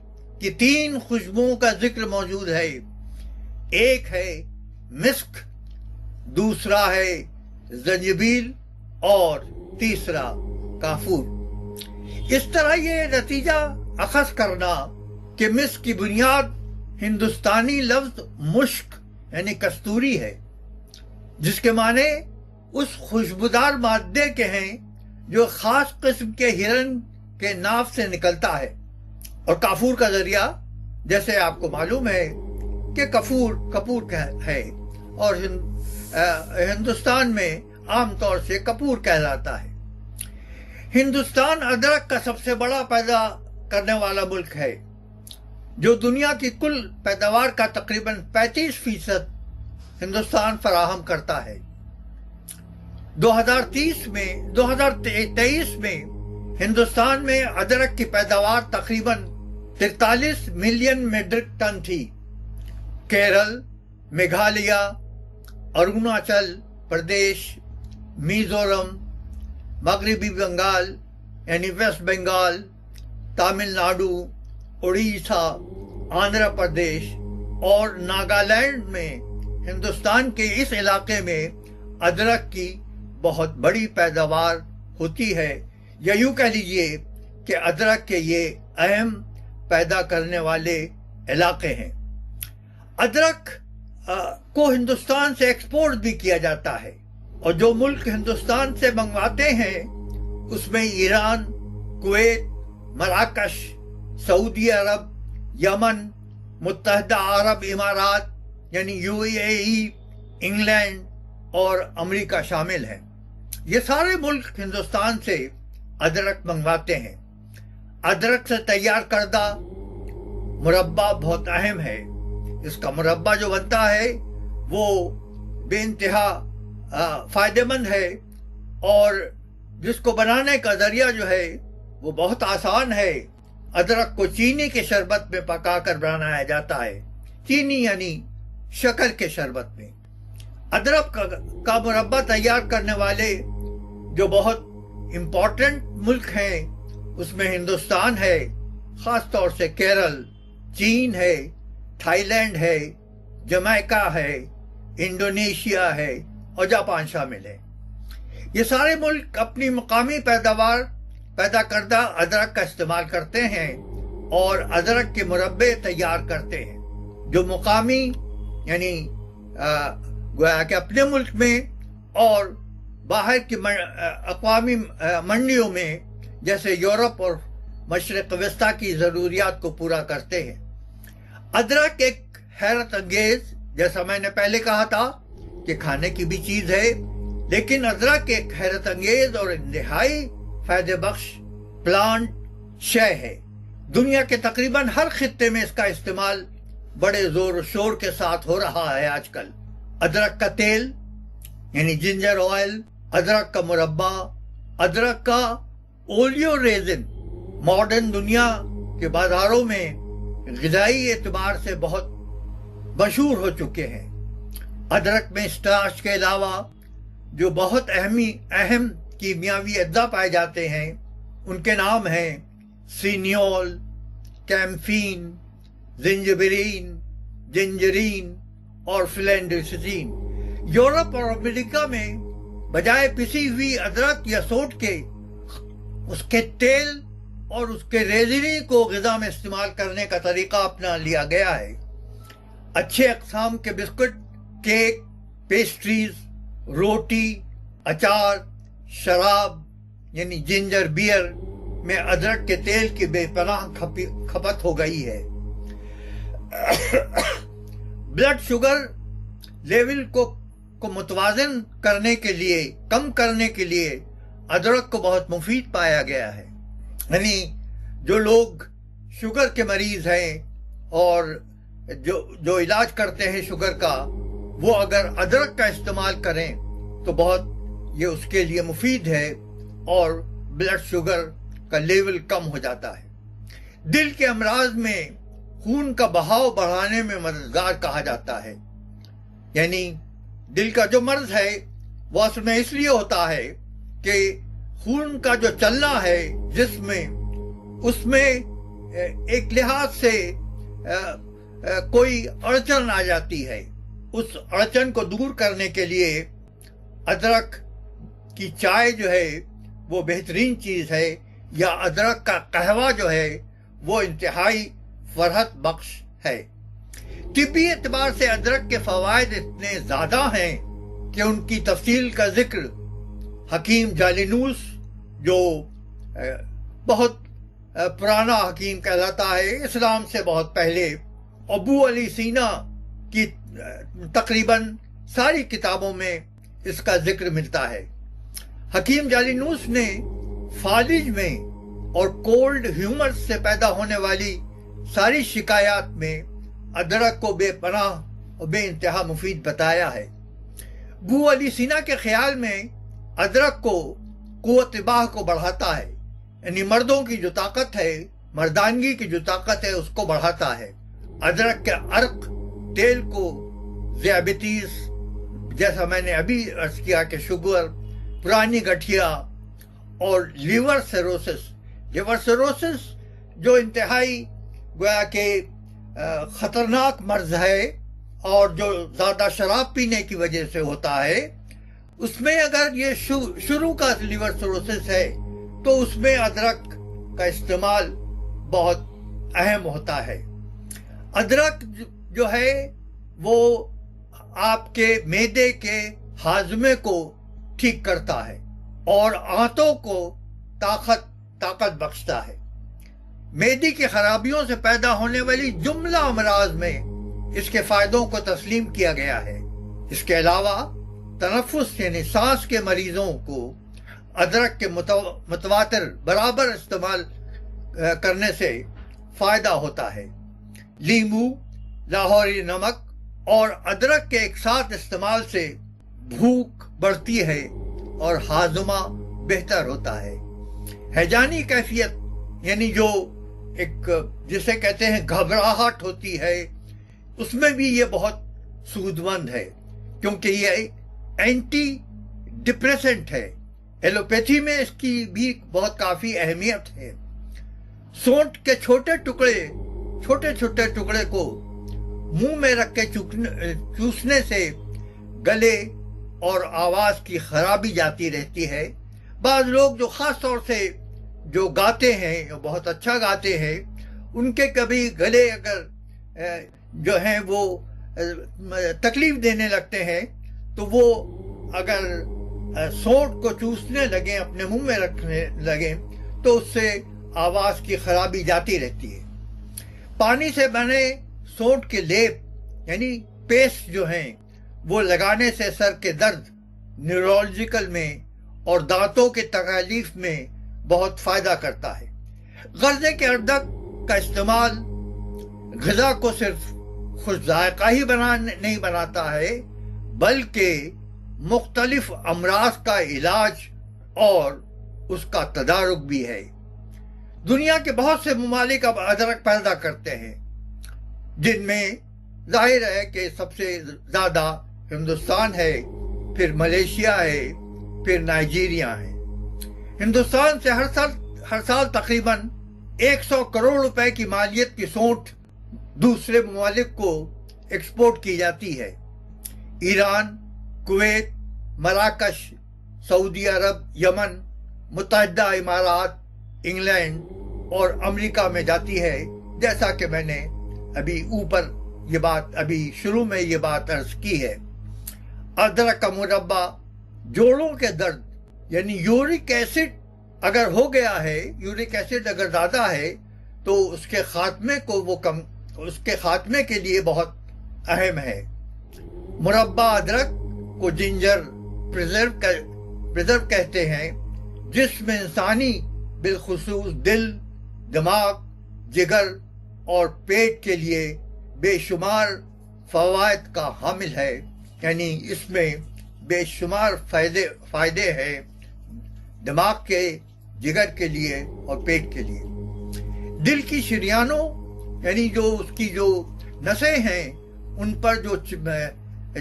की 3 खुशबुओं का जिक्र मौजूद है। एक है मिस्क, दूसरा है जंजबील और तीसरा काफूर। इस तरह ये नतीजा अखज़ करना कि मिस्क की बुनियाद हिंदुस्तानी लफ्ज मुश्क यानी कस्तूरी है जिसके माने उस खुशबूदार मादे के हैं जो खास किस्म के हिरन के नाव से निकलता है। और काफूर का जरिया जैसे आपको मालूम है कि कपूर है और हिंदुस्तान में आमतौर से कपूर कहलाता है। हिंदुस्तान अदरक का सबसे बड़ा पैदा करने वाला मुल्क है जो दुनिया की कुल पैदावार का तकरीबन 35% हिंदुस्तान फराहम करता है। 2023 में हिंदुस्तान में अदरक की पैदावार तकरीबन 43 मिलियन मीट्रिक टन थी। केरल, मेघालय, अरुणाचल प्रदेश, मिजोरम, मगरबी बंगाल यानी वेस्ट बंगाल, तमिलनाडु, उड़ीसा, आंध्र प्रदेश और नागालैंड में हिंदुस्तान के इस इलाके में अदरक की बहुत बड़ी पैदावार होती है या यूं कह लीजिए कि अदरक के ये अहम पैदा करने वाले इलाके हैं। अदरक को हिंदुस्तान से एक्सपोर्ट भी किया जाता है और जो मुल्क हिंदुस्तान से मंगवाते हैं उसमें ईरान, कुवैत, मराकश, सऊदी अरब, यमन, मुत्तहदा अरब इमारात यानी यूएई, इंग्लैंड और अमेरिका शामिल हैं। ये सारे मुल्क हिंदुस्तान से अदरक मंगवाते हैं। अदरक से तैयार करदा मुरब्बा बहुत अहम है। इसका मुरब्बा जो बनता है वो बेइंतहा फायदेमंद है और जिसको बनाने का जरिया जो है वो बहुत आसान है। अदरक को चीनी के शरबत में पकाकर बनाया जाता है। चीनी यानी शक्कर के शरबत में। अदरक का मुरब्बा तैयार करने वाले जो बहुत इम्पोर्टेंट मुल्क हैं उसमें हिंदुस्तान है, खास तौर से केरल, चीन है, थाईलैंड है, जमैका है, इंडोनेशिया है और जापान शामिल है। ये सारे मुल्क अपनी मुकामी पैदावार पैदा करदा अदरक का इस्तेमाल करते हैं और अदरक के मुरब्बे तैयार करते हैं जो मुकामी यानी गोया कि अपने मुल्क में और बाहर की अक़वामी मंडियों में जैसे यूरोप और मशरिक़ वस्ता की ज़रूरियात को पूरा करते हैं। अदरक एक हैरत अंगेज, जैसा मैंने पहले कहा था कि खाने की भी चीज़ है लेकिन अदरक एक हैरत अंगेज और इंतहाई फायदे बख्श प्लांट शय है। दुनिया के तकरीबन हर खित्ते में इसका इस्तेमाल बड़े जोर शोर के साथ हो रहा है आजकल। अदरक का तेल यानी जिंजर ऑयल, अदरक का मुरब्बा, अदरक का ओलियो रेजिन मॉडर्न दुनिया के बाजारों में ग़िज़ाई एतबार से बहुत मशहूर हो चुके हैं। अदरक में स्टार्च के अलावा जो बहुत अहम कीमियावी अज्जा पाए जाते हैं उनके नाम हैं सीनियोल, कैम्फीन, जिंजबेरीन, जिंजरीन और फ्लेंडरसिन। यूरोप और अमेरिका में बजाय पिसी हुई अदरक या सोट के उसके तेल और उसके रेजिनी को ग़िज़ा में इस्तेमाल करने का तरीका अपना लिया गया है। अच्छे अक़साम के बिस्कुट, केक, पेस्ट्रीज, रोटी, अचार, शराब यानी जिंजर बियर में अदरक के तेल की बेपनाह खपत हो गई है। ब्लड शुगर लेवल को मुतवाज़न करने के लिए, कम करने के लिए अदरक को बहुत मुफीद पाया गया है। यानी जो लोग शुगर के मरीज हैं और जो इलाज करते हैं शुगर का, वो अगर अदरक का इस्तेमाल करें तो बहुत ये उसके लिए मुफीद है और ब्लड शुगर का लेवल कम हो जाता है। दिल के अमराज में खून का बहाव बढ़ाने में मददगार कहा जाता है। यानी दिल का जो मर्ज है वो असल में इसलिए होता है कि खून का जो चलना है जिसमें, उसमें एक लिहाज से कोई अड़चन आ जाती है। उस अड़चन को दूर करने के लिए अदरक की चाय जो है वो बेहतरीन चीज है, या अदरक का कहवा जो है वो इंतहाई फरहत बख्श है। तिब्बी एतबार से अदरक के फवायद इतने ज्यादा हैं कि उनकी तफसील का जिक्र हकीम जालिनूस, जो बहुत पुराना हकीम कहलाता है, इस्लाम से बहुत पहले, अबू अली सीना की तकरीबन सारी किताबों में इसका जिक्र मिलता है। हकीम जालिनूस ने फालिज में और कोल्ड ह्यूमर से पैदा होने वाली सारी शिकायत में अदरक को बेपनाह और बेइंतहा मुफीद बताया है। अबू अली सीना के ख्याल में अदरक को कुव्वत बाह को बढ़ाता है, यानी मर्दों की जो ताकत है, मर्दानगी की जो ताकत है उसको बढ़ाता है। अदरक के अर्क तेल को ज़ियाबितीस, जैसा मैंने अभी अर्ज किया कि शुगर, पुरानी गठिया और लिवर सिरोसिस जो इंतहाई गोया के खतरनाक मर्ज है और जो ज्यादा शराब पीने की वजह से होता है, उसमें अगर ये शुरू का लिवर सिरोसिस है तो उसमें अदरक का इस्तेमाल बहुत अहम होता है। अदरक जो है वो आपके मैदे के हाजमे को ठीक करता है और आंतों को ताकत बख्शता है। मैदे की खराबियों से पैदा होने वाली जुमला अमराज में इसके फायदों को तस्लीम किया गया है। इसके अलावा तनफ्फुस यानी सांस के मरीजों को अदरक के मुतवातिर बराबर इस्तेमाल करने से फायदा होता है। लींबू, लाहौरी नमक और अदरक के एक साथ इस्तेमाल से भूख बढ़ती है और हाजमा बेहतर होता है। हैजानी कैफियत यानी जो एक जिसे कहते हैं घबराहट होती है, उसमें भी ये बहुत सूदमंद है क्योंकि ये एंटी डिप्रेसेंट है। एलोपैथी में इसकी भी बहुत काफी अहमियत है। सोंठ के छोटे छोटे टुकड़े को मुंह में रख के चूसने से गले और आवाज की खराबी जाती रहती है। बाज लोग जो खास तौर से जो गाते हैं, जो बहुत अच्छा गाते हैं, उनके कभी गले अगर जो है वो तकलीफ देने लगते हैं तो वो अगर सोंठ को चूसने लगे, अपने मुंह में रखने लगे, तो उससे आवाज की खराबी जाती रहती है। पानी से बने सोंठ के लेप यानी पेस्ट जो हैं वो लगाने से सर के दर्द न्यूरोलॉजिकल में और दांतों के तकलीफ में बहुत फायदा करता है। गर्दे के अदरक का इस्तेमाल ग़िज़ा को सिर्फ खुश जायका ही नहीं बनाता है, बल्कि मुख्तलिफ अमराज का इलाज और उसका तदारुक भी है। दुनिया के बहुत से ममालिक अब अदरक पैदा करते हैं, जिनमें जाहिर है कि सबसे ज़्यादा हिंदुस्तान है, फिर मलेशिया है, फिर नाइजीरिया है। हिंदुस्तान से हर साल तकरीबन 100 करोड़ रुपए की मालियत की सौंठ दूसरे ममालिक को एक्सपोर्ट की जाती है। ईरान, कुवैत, मराकश, सऊदी अरब, यमन, मुत्तहिदा इमारात, इंग्लैंड और अमेरिका में जाती है। जैसा कि मैंने अभी शुरू में ये बात अर्ज की है। अदरक का मुरब्बा जोड़ों के दर्द यानी यूरिक एसिड अगर हो गया है, यूरिक एसिड अगर ज्यादा है, तो उसके खात्मे के लिए बहुत अहम है। मुरब्बा अदरक को जिंजर प्रिजर्व कहते हैं, जिसमें इंसानी बिलखुसूस दिल, दिमाग, जिगर और पेट के लिए बेशुमार फवायद का हामिल है। यानी इसमें बेशुमार फायदे हैं दिमाग के, जिगर के लिए और पेट के लिए। दिल की शरियानों यानी जो उसकी जो नसें हैं, उन पर जो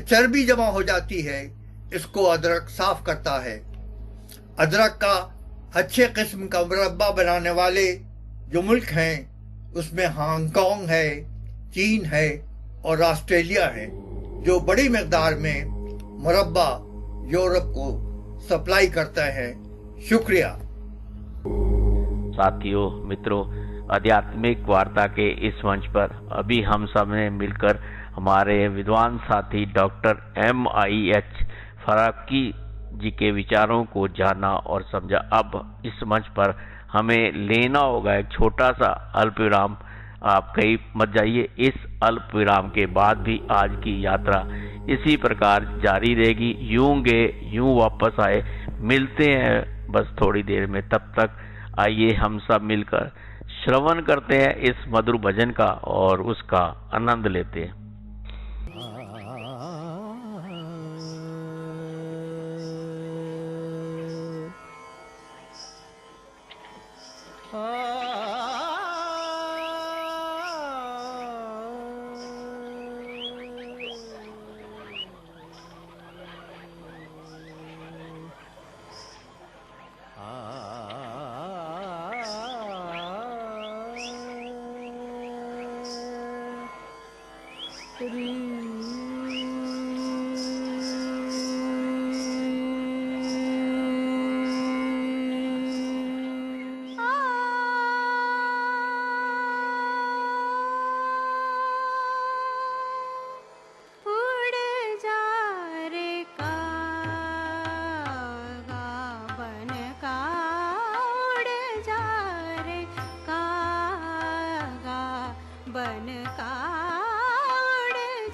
चर्बी जमा हो जाती है, इसको अदरक साफ करता है। अदरक का अच्छे किस्म का मुरब्बा बनाने वाले जो मुल्क हैं, उसमें हांगकांग है, चीन है और ऑस्ट्रेलिया है, जो बड़ी मकदार में मुरब्बा यूरोप को सप्लाई करता है। शुक्रिया। साथियों, मित्रों, आध्यात्मिक वार्ता के इस मंच पर अभी हम सब ने मिलकर हमारे विद्वान साथी डॉक्टर MIH फराकी जी के विचारों को जाना और समझा। अब इस मंच पर हमें लेना होगा एक छोटा सा अल्प विराम। आप कहीं मत जाइए। इस अल्प विराम के बाद भी आज की यात्रा इसी प्रकार जारी रहेगी। यूं गए यूं वापस आए। मिलते हैं बस थोड़ी देर में। तब तक आइए हम सब मिलकर श्रवण करते हैं इस मधुर भजन का और उसका आनंद लेते हैं। बन का उड़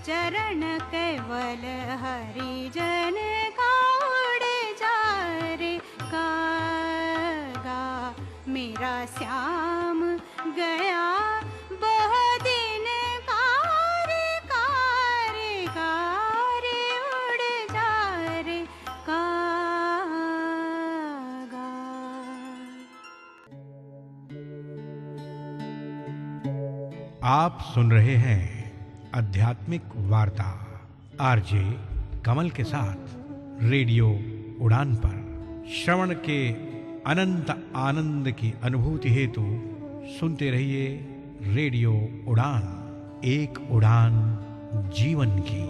चरण केवल हरि जन का उड़ जा रे कागा मेरा श्याम गया बह दिन कार उड़ जा रे कागा। आप सुन रहे हैं आध्यात्मिक वार्ता आरजे कमल के साथ रेडियो उड़ान पर। श्रवण के अनंत आनंद की अनुभूति हेतु सुनते रहिए रेडियो उड़ान, एक उड़ान जीवन की।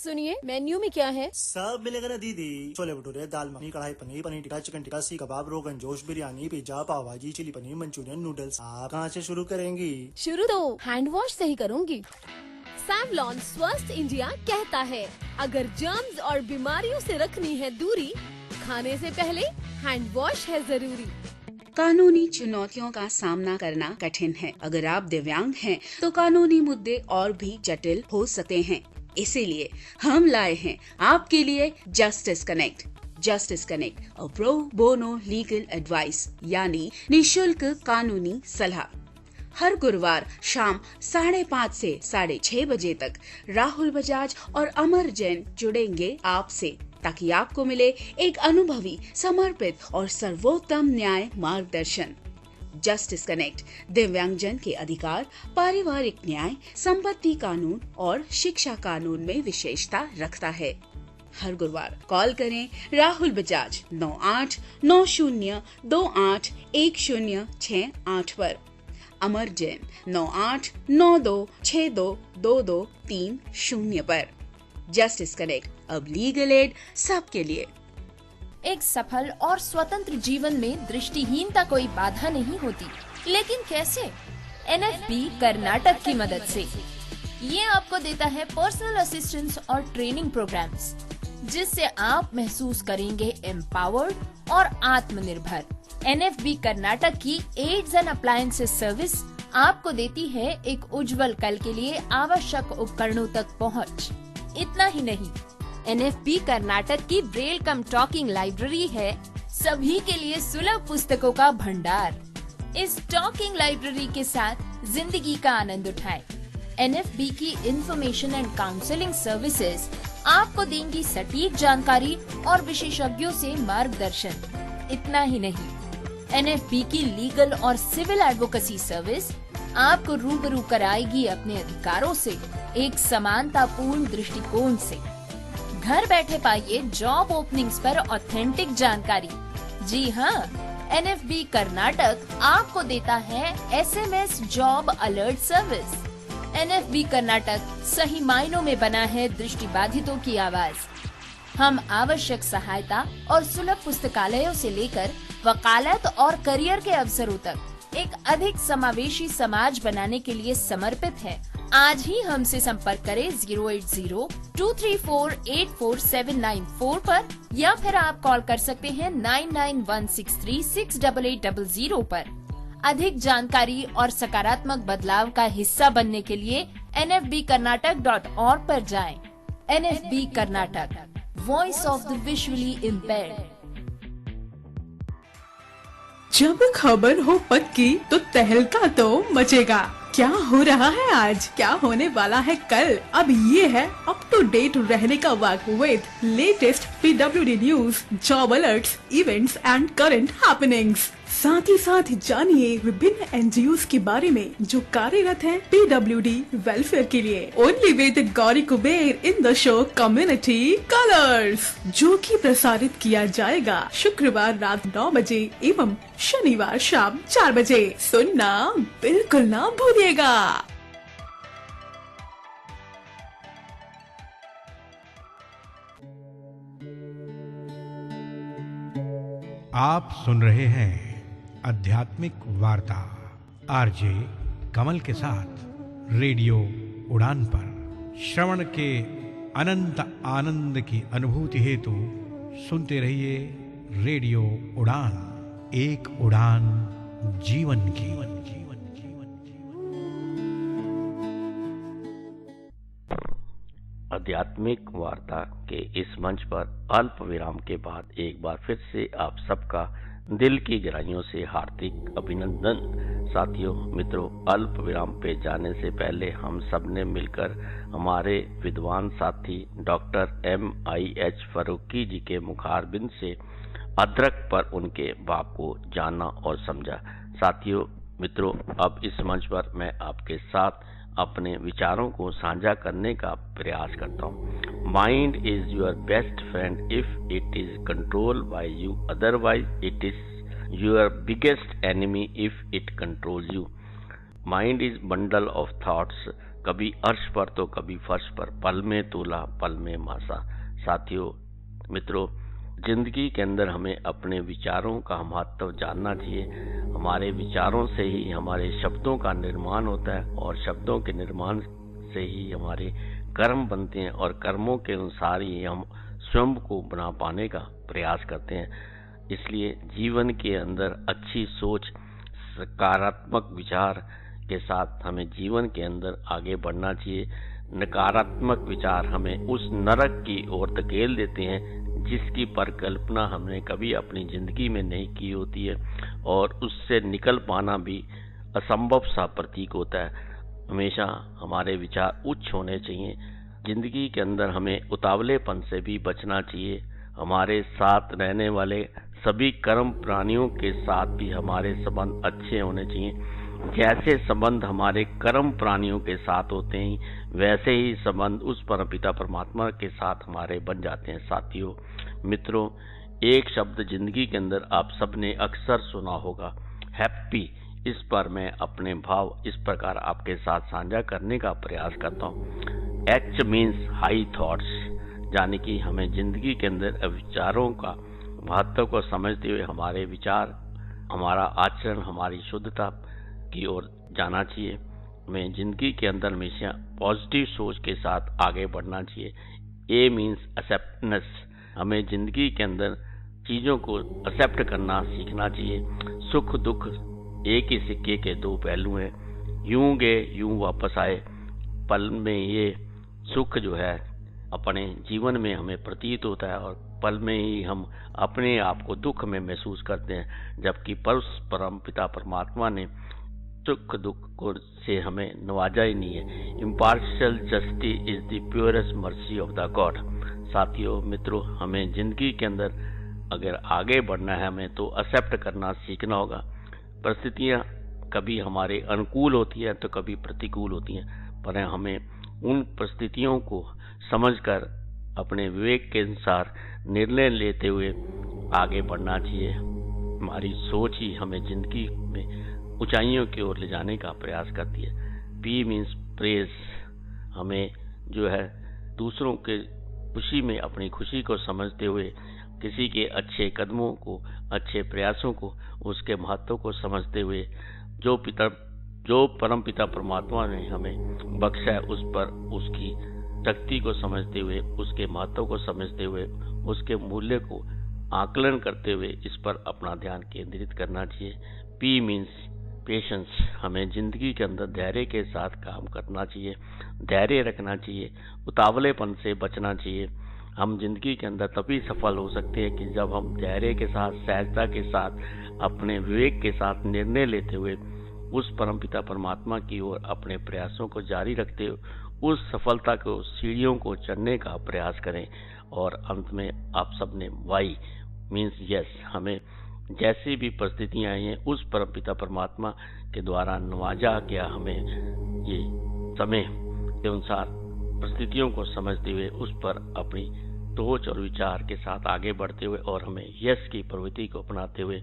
सुनिए मेन्यू में क्या है? सब मिलेगा ना दीदी। छोले भटूरे, दाल मखनी, कढ़ाई पनीर, पनीर टिक्का, चिकन टिक्का, सीख कबाब, रोगन जोश, बिरयानी, पिज्जा, पाव भाजी, चिली पनीर, मंचूरियन, नूडल्स। आप कहाँ से शुरू करेंगी? शुरू तो हैंड वॉश से ही करूंगी। सैवलॉन स्वस्थ इंडिया कहता है, अगर जर्म्स और बीमारियों से रखनी है दूरी, खाने से पहले हैंड वॉश है जरूरी। कानूनी चुनौतियों का सामना करना कठिन है। अगर आप दिव्यांग हैं, तो कानूनी मुद्दे और भी जटिल हो सकते हैं। इसीलिए हम लाए हैं आपके लिए justice connect. Justice connect, a pro bono legal advice, यानी निशुल्क कानूनी सलाह। हर गुरुवार शाम 5:30 से 6:30 बजे तक राहुल बजाज और अमर जैन जुड़ेंगे आपसे, ताकि आपको मिले एक अनुभवी, समर्पित और सर्वोत्तम न्याय मार्गदर्शन। जस्टिस कनेक्ट दिव्यांगजन के अधिकार, पारिवारिक न्याय, संपत्ति कानून और शिक्षा कानून में विशेषता रखता है। हर गुरुवार कॉल करें राहुल बजाज 9890281068 पर, अमर जैन 9892622230 पर। जस्टिस कनेक्ट, अब लीगल एड सबके लिए। एक सफल और स्वतंत्र जीवन में दृष्टिहीनता कोई बाधा नहीं होती, लेकिन कैसे? एनएफबी कर्नाटक की मदद से। ये आपको देता है पर्सनल असिस्टेंस और ट्रेनिंग प्रोग्राम्स, जिससे आप महसूस करेंगे एम्पावर्ड और आत्मनिर्भर। एनएफबी कर्नाटक की एड्स एंड अप्लायंसेस सर्विस आपको देती है एक उज्जवल कल के लिए आवश्यक उपकरणों तक पहुंच। इतना ही नहीं, एनएफबी कर्नाटक की ब्रेल कम टॉकिंग लाइब्रेरी है सभी के लिए सुलभ पुस्तकों का भंडार। इस टॉकिंग लाइब्रेरी के साथ जिंदगी का आनंद उठाएं। एनएफबी की इंफॉर्मेशन एंड काउंसलिंग सर्विसेज आपको देंगी सटीक जानकारी और विशेषज्ञों से मार्गदर्शन। इतना ही नहीं, एनएफबी की लीगल और सिविल एडवोकेसी सर्विस आपको रूबरू कराएगी अपने अधिकारों से एक समानतापूर्ण दृष्टिकोण से। घर बैठे पाइए जॉब ओपनिंग्स पर ऑथेंटिक जानकारी। जी हाँ, एनएफबी कर्नाटक आपको देता है SMS job alert service. NFB Karnataka सही मायनों में बना है दृष्टिबाधितों की आवाज। हम आवश्यक सहायता और सुलभ पुस्तकालयों से लेकर वकालत और करियर के अवसरों तक एक अधिक समावेशी समाज बनाने के लिए समर्पित है। आज ही हमसे संपर्क करें 08023484794 पर, या फिर आप कॉल कर सकते हैं 9916368800 पर। अधिक जानकारी और सकारात्मक बदलाव का हिस्सा बनने के लिए nfbkarnatak.org पर जाएं। NFB Karnataka, voice of the visually impaired. जब खबर हो पक्की तो तहलका तो मचेगा। क्या हो रहा है आज, क्या होने वाला है कल, अब ये है अप टू डेट रहने का वक्त with latest PWD news, job alerts, events and current happenings. साथ ही साथ जानिए विभिन्न NGOs के बारे में जो कार्यरत हैं PWD वेलफेयर के लिए। Only with Gauri Kuber in the show community colours, जो कि प्रसारित किया जाएगा शुक्रवार रात 9 बजे एवं शनिवार शाम 4 बजे। सुनना बिल्कुल ना भूलिएगा। आप सुन रहे हैं आध्यात्मिक वार्ता आरजे कमल के साथ रेडियो उड़ान पर। श्रवण के अनंत आनंद की अनुभूति हेतु सुनते रहिए रेडियो उड़ान, एक उड़ान जीवन की। आध्यात्मिक वार्ता के इस मंच पर अल्प विराम के बाद एक बार फिर से आप सबका दिल की गहराइयों से हार्दिक अभिनंदन। साथियों मित्रों, अल्प विराम पे जाने से पहले हम सब ने मिलकर हमारे विद्वान साथी डॉक्टर MIH फरूकी जी के मुखारबिंद से अदरक पर उनके भाव को जाना और समझा। साथियों मित्रों, अब इस मंच पर मैं आपके साथ अपने विचारों को साझा करने का प्रयास करता हूँ। Mind is your best friend if it is controlled by you, otherwise it is your biggest enemy if it control you. Mind is bundle of thoughts, कभी अर्श पर तो कभी फर्श पर, पल में तोला पल में मासा। साथियों मित्रों, जिंदगी के अंदर हमें अपने विचारों का महत्व जानना चाहिए। हमारे विचारों से ही हमारे शब्दों का निर्माण होता है और शब्दों के निर्माण से ही हमारे कर्म बनते हैं और कर्मों के अनुसार ही हम स्वयं को बना पाने का प्रयास करते हैं। इसलिए जीवन के अंदर अच्छी सोच, सकारात्मक विचार के साथ हमें जीवन के अंदर आगे बढ़ना चाहिए। नकारात्मक विचार हमें उस नरक की ओर धकेल देते हैं जिसकी परिकल्पना हमने कभी अपनी जिंदगी में नहीं की होती है और उससे निकल पाना भी असंभव सा प्रतीक होता है। हमेशा हमारे विचार उच्च होने चाहिए। जिंदगी के अंदर हमें उतावलेपन से भी बचना चाहिए। हमारे साथ रहने वाले सभी कर्म प्राणियों के साथ भी हमारे संबंध अच्छे होने चाहिए। जैसे संबंध हमारे कर्म प्राणियों के साथ होते हैं वैसे ही संबंध उस परमपिता परमात्मा के साथ हमारे बन जाते हैं। साथियों मित्रों, एक शब्द जिंदगी के अंदर आप सबने अक्सर सुना होगा, हैप्पी। इस पर मैं अपने भाव इस प्रकार आपके साथ साझा करने का प्रयास करता हूँ। H मीन्स हाई थॉट्स, यानी कि हमें जिंदगी के अंदर विचारों का महत्व को समझते हुए हमारे विचार, हमारा आचरण, हमारी शुद्धता की ओर जाना चाहिए। हमें जिंदगी के अंदर हमेशा पॉजिटिव सोच के साथ आगे बढ़ना चाहिए। A मीन्स एक्सेप्टेंस, हमें जिंदगी के अंदर चीजों को एक्सेप्ट करना सीखना चाहिए। सुख दुख एक ही सिक्के के दो पहलू हैं, यूं गए यूं वापस आए। पल में ये सुख जो है अपने जीवन में हमें प्रतीत होता है और पल में ही हम अपने आप को दुख में महसूस करते हैं, जबकि परम पिता परमात्मा ने सुख दुख को से हमें नवाजा ही नहीं है। Impartial justice is the purest mercy of the God. साथियों मित्रों, हमें जिंदगी के अंदर अगर आगे बढ़ना है हमें तो एक्सेप्ट करना सीखना होगा। परिस्थितियां कभी हमारे अनुकूल होती हैं तो कभी प्रतिकूल होती हैं, पर हमें उन परिस्थितियों को समझकर अपने विवेक के अनुसार निर्णय लेते हुए आगे बढ़ना चाहिए। हमारी सोच ही हमें जिंदगी में ऊंचाइयों की ओर ले जाने का प्रयास करती है। P मीन्स प्रेज, हमें जो है दूसरों के खुशी में अपनी खुशी को समझते हुए किसी के अच्छे कदमों को, अच्छे प्रयासों को, उसके महत्व को समझते हुए जो परम पिता परमात्मा ने हमें बख्शा है उस पर उसकी शक्ति को समझते हुए, उसके महत्व को समझते हुए, उसके मूल्य को आकलन करते हुए इस पर अपना ध्यान केंद्रित करना चाहिए। P मीन्स पेशेंस, हमें जिंदगी के अंदर धैर्य के साथ काम करना चाहिए, धैर्य रखना चाहिए, उतावलेपन से बचना चाहिए। हम जिंदगी के अंदर तभी सफल हो सकते हैं कि जब हम धैर्य के साथ, सहजता के साथ, अपने विवेक के साथ निर्णय लेते हुए उस परमपिता परमात्मा की ओर अपने प्रयासों को जारी रखते हुए उस सफलता को, सीढ़ियों को चढ़ने का प्रयास करें। और अंत में आप सबने वाई मीन्स यस, हमें जैसी भी परिस्थितियां आई हैं उस परमपिता परमात्मा के द्वारा नवाजा गया, हमें ये समय के अनुसार परिस्थितियों को समझते हुए उस पर अपनी सोच और विचार के साथ आगे बढ़ते हुए और हमें यश की प्रवृत्ति को अपनाते हुए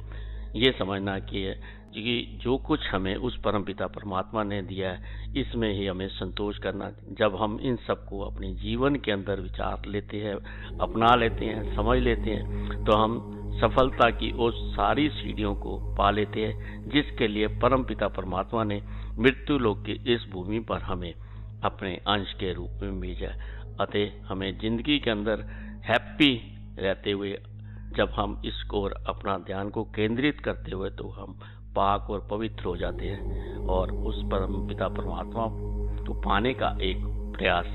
ये समझना कि जो कुछ हमें उस परमपिता परमात्मा ने दिया है इसमें ही हमें संतोष करना। जब हम इन सब को अपने जीवन के अंदर विचार लेते हैं, अपना लेते हैं, समझ लेते हैं, तो हम सफलता की उस सारी सीढ़ियों को पा लेते हैं जिसके लिए परमपिता परमात्मा ने मृत्यु लोक की इस भूमि पर हमें अपने अंश के रूप में भेजा। अतः हमें जिंदगी के अंदर हैप्पी रहते हुए जब हम इसको और अपना ध्यान को केंद्रित करते हुए तो हम पाक और पवित्र हो जाते हैं और उस परम पिता परमात्मा को पाने का एक प्रयास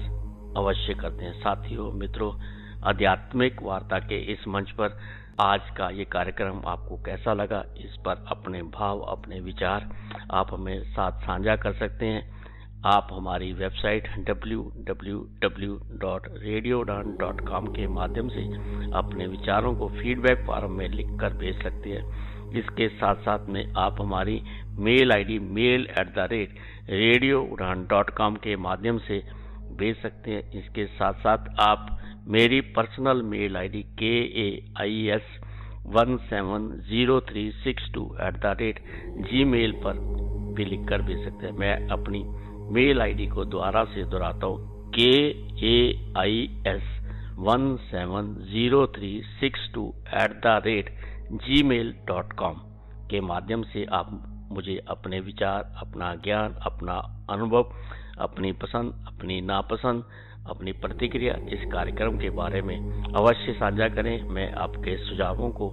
अवश्य करते हैं। साथियों, मित्रों, आध्यात्मिक वार्ता के इस मंच पर आज का ये कार्यक्रम आपको कैसा लगा, इस पर अपने भाव, अपने विचार आप हमें साथ साझा कर सकते हैं। आप हमारी वेबसाइट www.radioudan.com के माध्यम से अपने विचारों को फीडबैक फॉर्म में लिखकर भेज सकते हैं। इसके साथ साथ में आप हमारी मेल आईडी mail@radioudan.com के माध्यम से भेज सकते हैं। इसके साथ साथ आप मेरी पर्सनल मेल आईडी KAIS170362 पर भी लिखकर भेज सकते हैं। मैं अपनी मेल आईडी को दोबारा से दोहराता हूँ, KAIS170362 के माध्यम से आप मुझे अपने विचार, अपना ज्ञान, अपना अनुभव, अपनी पसंद, अपनी नापसंद, अपनी प्रतिक्रिया इस कार्यक्रम के बारे में अवश्य साझा करें। मैं आपके सुझावों को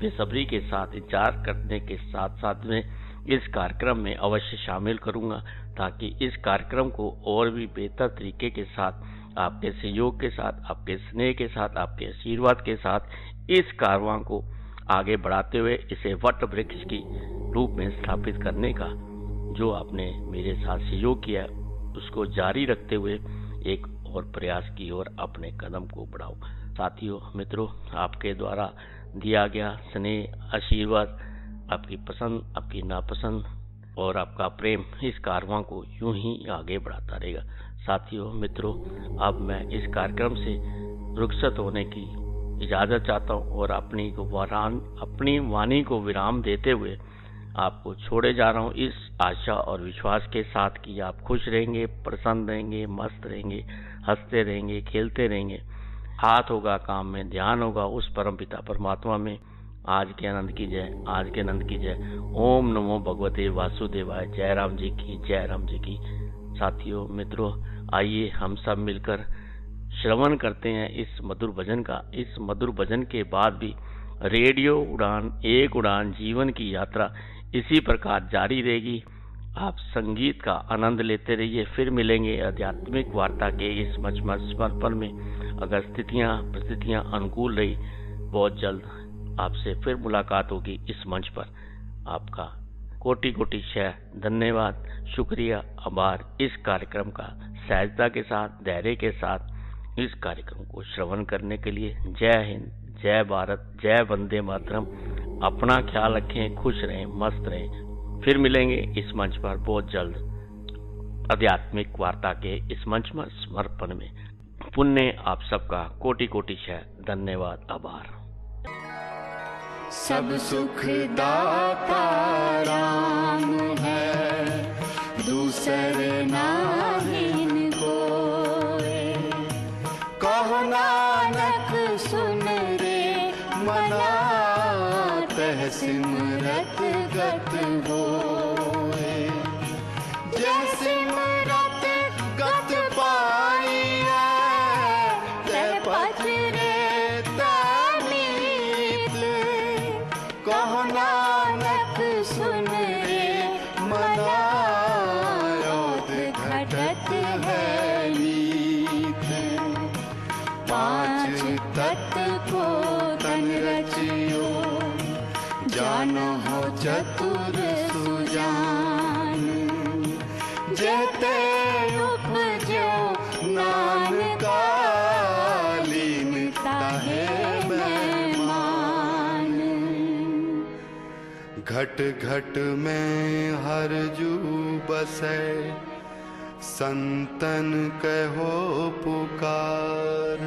बेसब्री के साथ इंतजार करने के साथ साथ में इस कार्यक्रम में अवश्य शामिल करूंगा, ताकि इस कार्यक्रम को और भी बेहतर तरीके के साथ, आपके सहयोग के साथ, आपके स्नेह के साथ, आपके आशीर्वाद के साथ इस कारवां को आगे बढ़ाते हुए इसे वट वृक्ष की रूप में स्थापित करने का जो आपने मेरे साथ सहयोग किया, उसको जारी रखते हुए एक और प्रयास की ओर अपने कदम को बढ़ाओ। साथियों, मित्रों, आपके द्वारा दिया गया स्नेह, आशीर्वाद, आपकी पसंद, आपकी नापसंद और आपका प्रेम इस कारवां को यूं ही आगे बढ़ाता रहेगा। साथियों, मित्रों, अब मैं इस कार्यक्रम से रुखसत होने की इजाजत चाहता हूं और अपनी वाणी को विराम देते हुए आपको छोड़े जा रहा हूं इस आशा और विश्वास के साथ कि आप खुश रहेंगे, प्रसन्न रहेंगे, मस्त रहेंगे, हंसते रहेंगे, खेलते रहेंगे। हाथ होगा काम में, ध्यान होगा उस परम पिता परमात्मा में। आज के आनंद की जय, आज के आनंद की जय। ओम नमो भगवते वासुदेवाय। जय राम जी की, जय राम जी की। साथियों, मित्रों, आइए हम सब मिलकर श्रवण करते हैं इस मधुर भजन का। इस मधुर भजन के बाद भी रेडियो उड़ान, एक उड़ान जीवन की यात्रा इसी प्रकार जारी रहेगी। आप संगीत का आनंद लेते रहिए। फिर मिलेंगे आध्यात्मिक वार्ता के इस समर्पण में। अगर स्थितियां परिस्थितियां अनुकूल रही, बहुत जल्द आपसे फिर मुलाकात होगी इस मंच पर। आपका कोटि कोटि शय धन्यवाद, शुक्रिया, आभार। इस कार्यक्रम का सहजता के साथ, धैर्य के साथ इस कार्यक्रम को श्रवण करने के लिए जय हिंद, जय भारत, जय वंदे मातरम। अपना ख्याल रखें, खुश रहें, मस्त रहें। फिर मिलेंगे इस मंच पर बहुत जल्द आध्यात्मिक वार्ता के इस मंच में समर्पण में। पुण्य आप सबका कोटि कोटि शय धन्यवाद, आभार। सब सुख दाता राम है, दूसर नाहिन कोय। कहो नानक सुन रे मना, तह सिमरत गत होए। जय सिमरत गत पाइए, तह पथ रे तमीत। कहो नानक सुन रे मना, योद घटत है नीत। पांच तत्व को तन रचियो, जानो हो चतुर सुजान। जेते उपजो नानका, लीनता है मेहमान। घट घट में हर जू बसे, संतन कहो पुकार।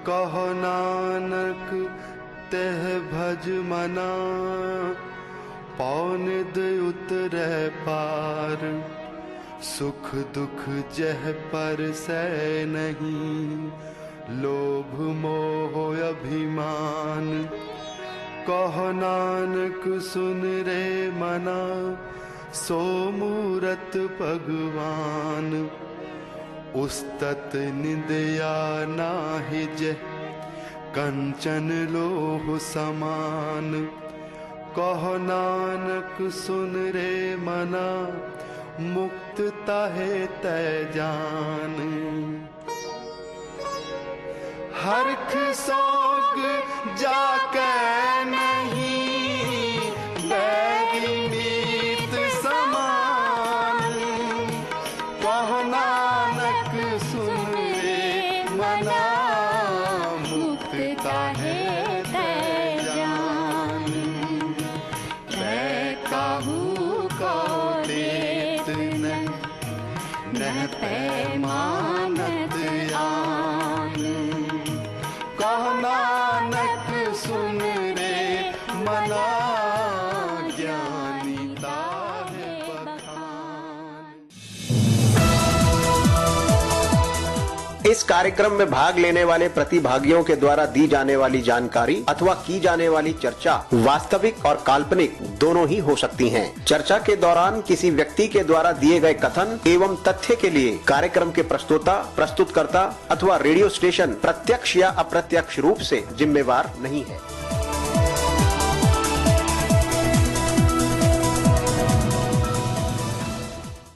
कहो नानक तेह भज मना, पौनिद उतरे पार। सुख दुख जह पर से नहीं, लोभ मोह अभिमान। कहो नानक सुन रे मना, सो मूरत भगवान। उस्तत निंदया नाहि जह, कंचन लोह समान। कहो नानक सुन रे मना, मुक्त ताहे तै जान। हरख सोग जाके नहीं बैरी मीत समान। कहो नानक सुन रे मना मुक्त काहे तै जान। तै काहू को देत नह तै मानत आन। कहो नानक सुन रे मना ज्ञानीता है बखान। इस कार्यक्रम में भाग लेने वाले प्रतिभागियों के द्वारा दी जाने वाली जानकारी अथवा की जाने वाली चर्चा वास्तविक और काल्पनिक दोनों ही हो सकती हैं। चर्चा के दौरान किसी व्यक्ति के द्वारा दिए गए कथन एवं तथ्य के लिए कार्यक्रम के प्रस्तोता, प्रस्तुतकर्ता अथवा रेडियो स्टेशन प्रत्यक्ष या अप्रत्यक्ष रूप से जिम्मेवार नहीं है।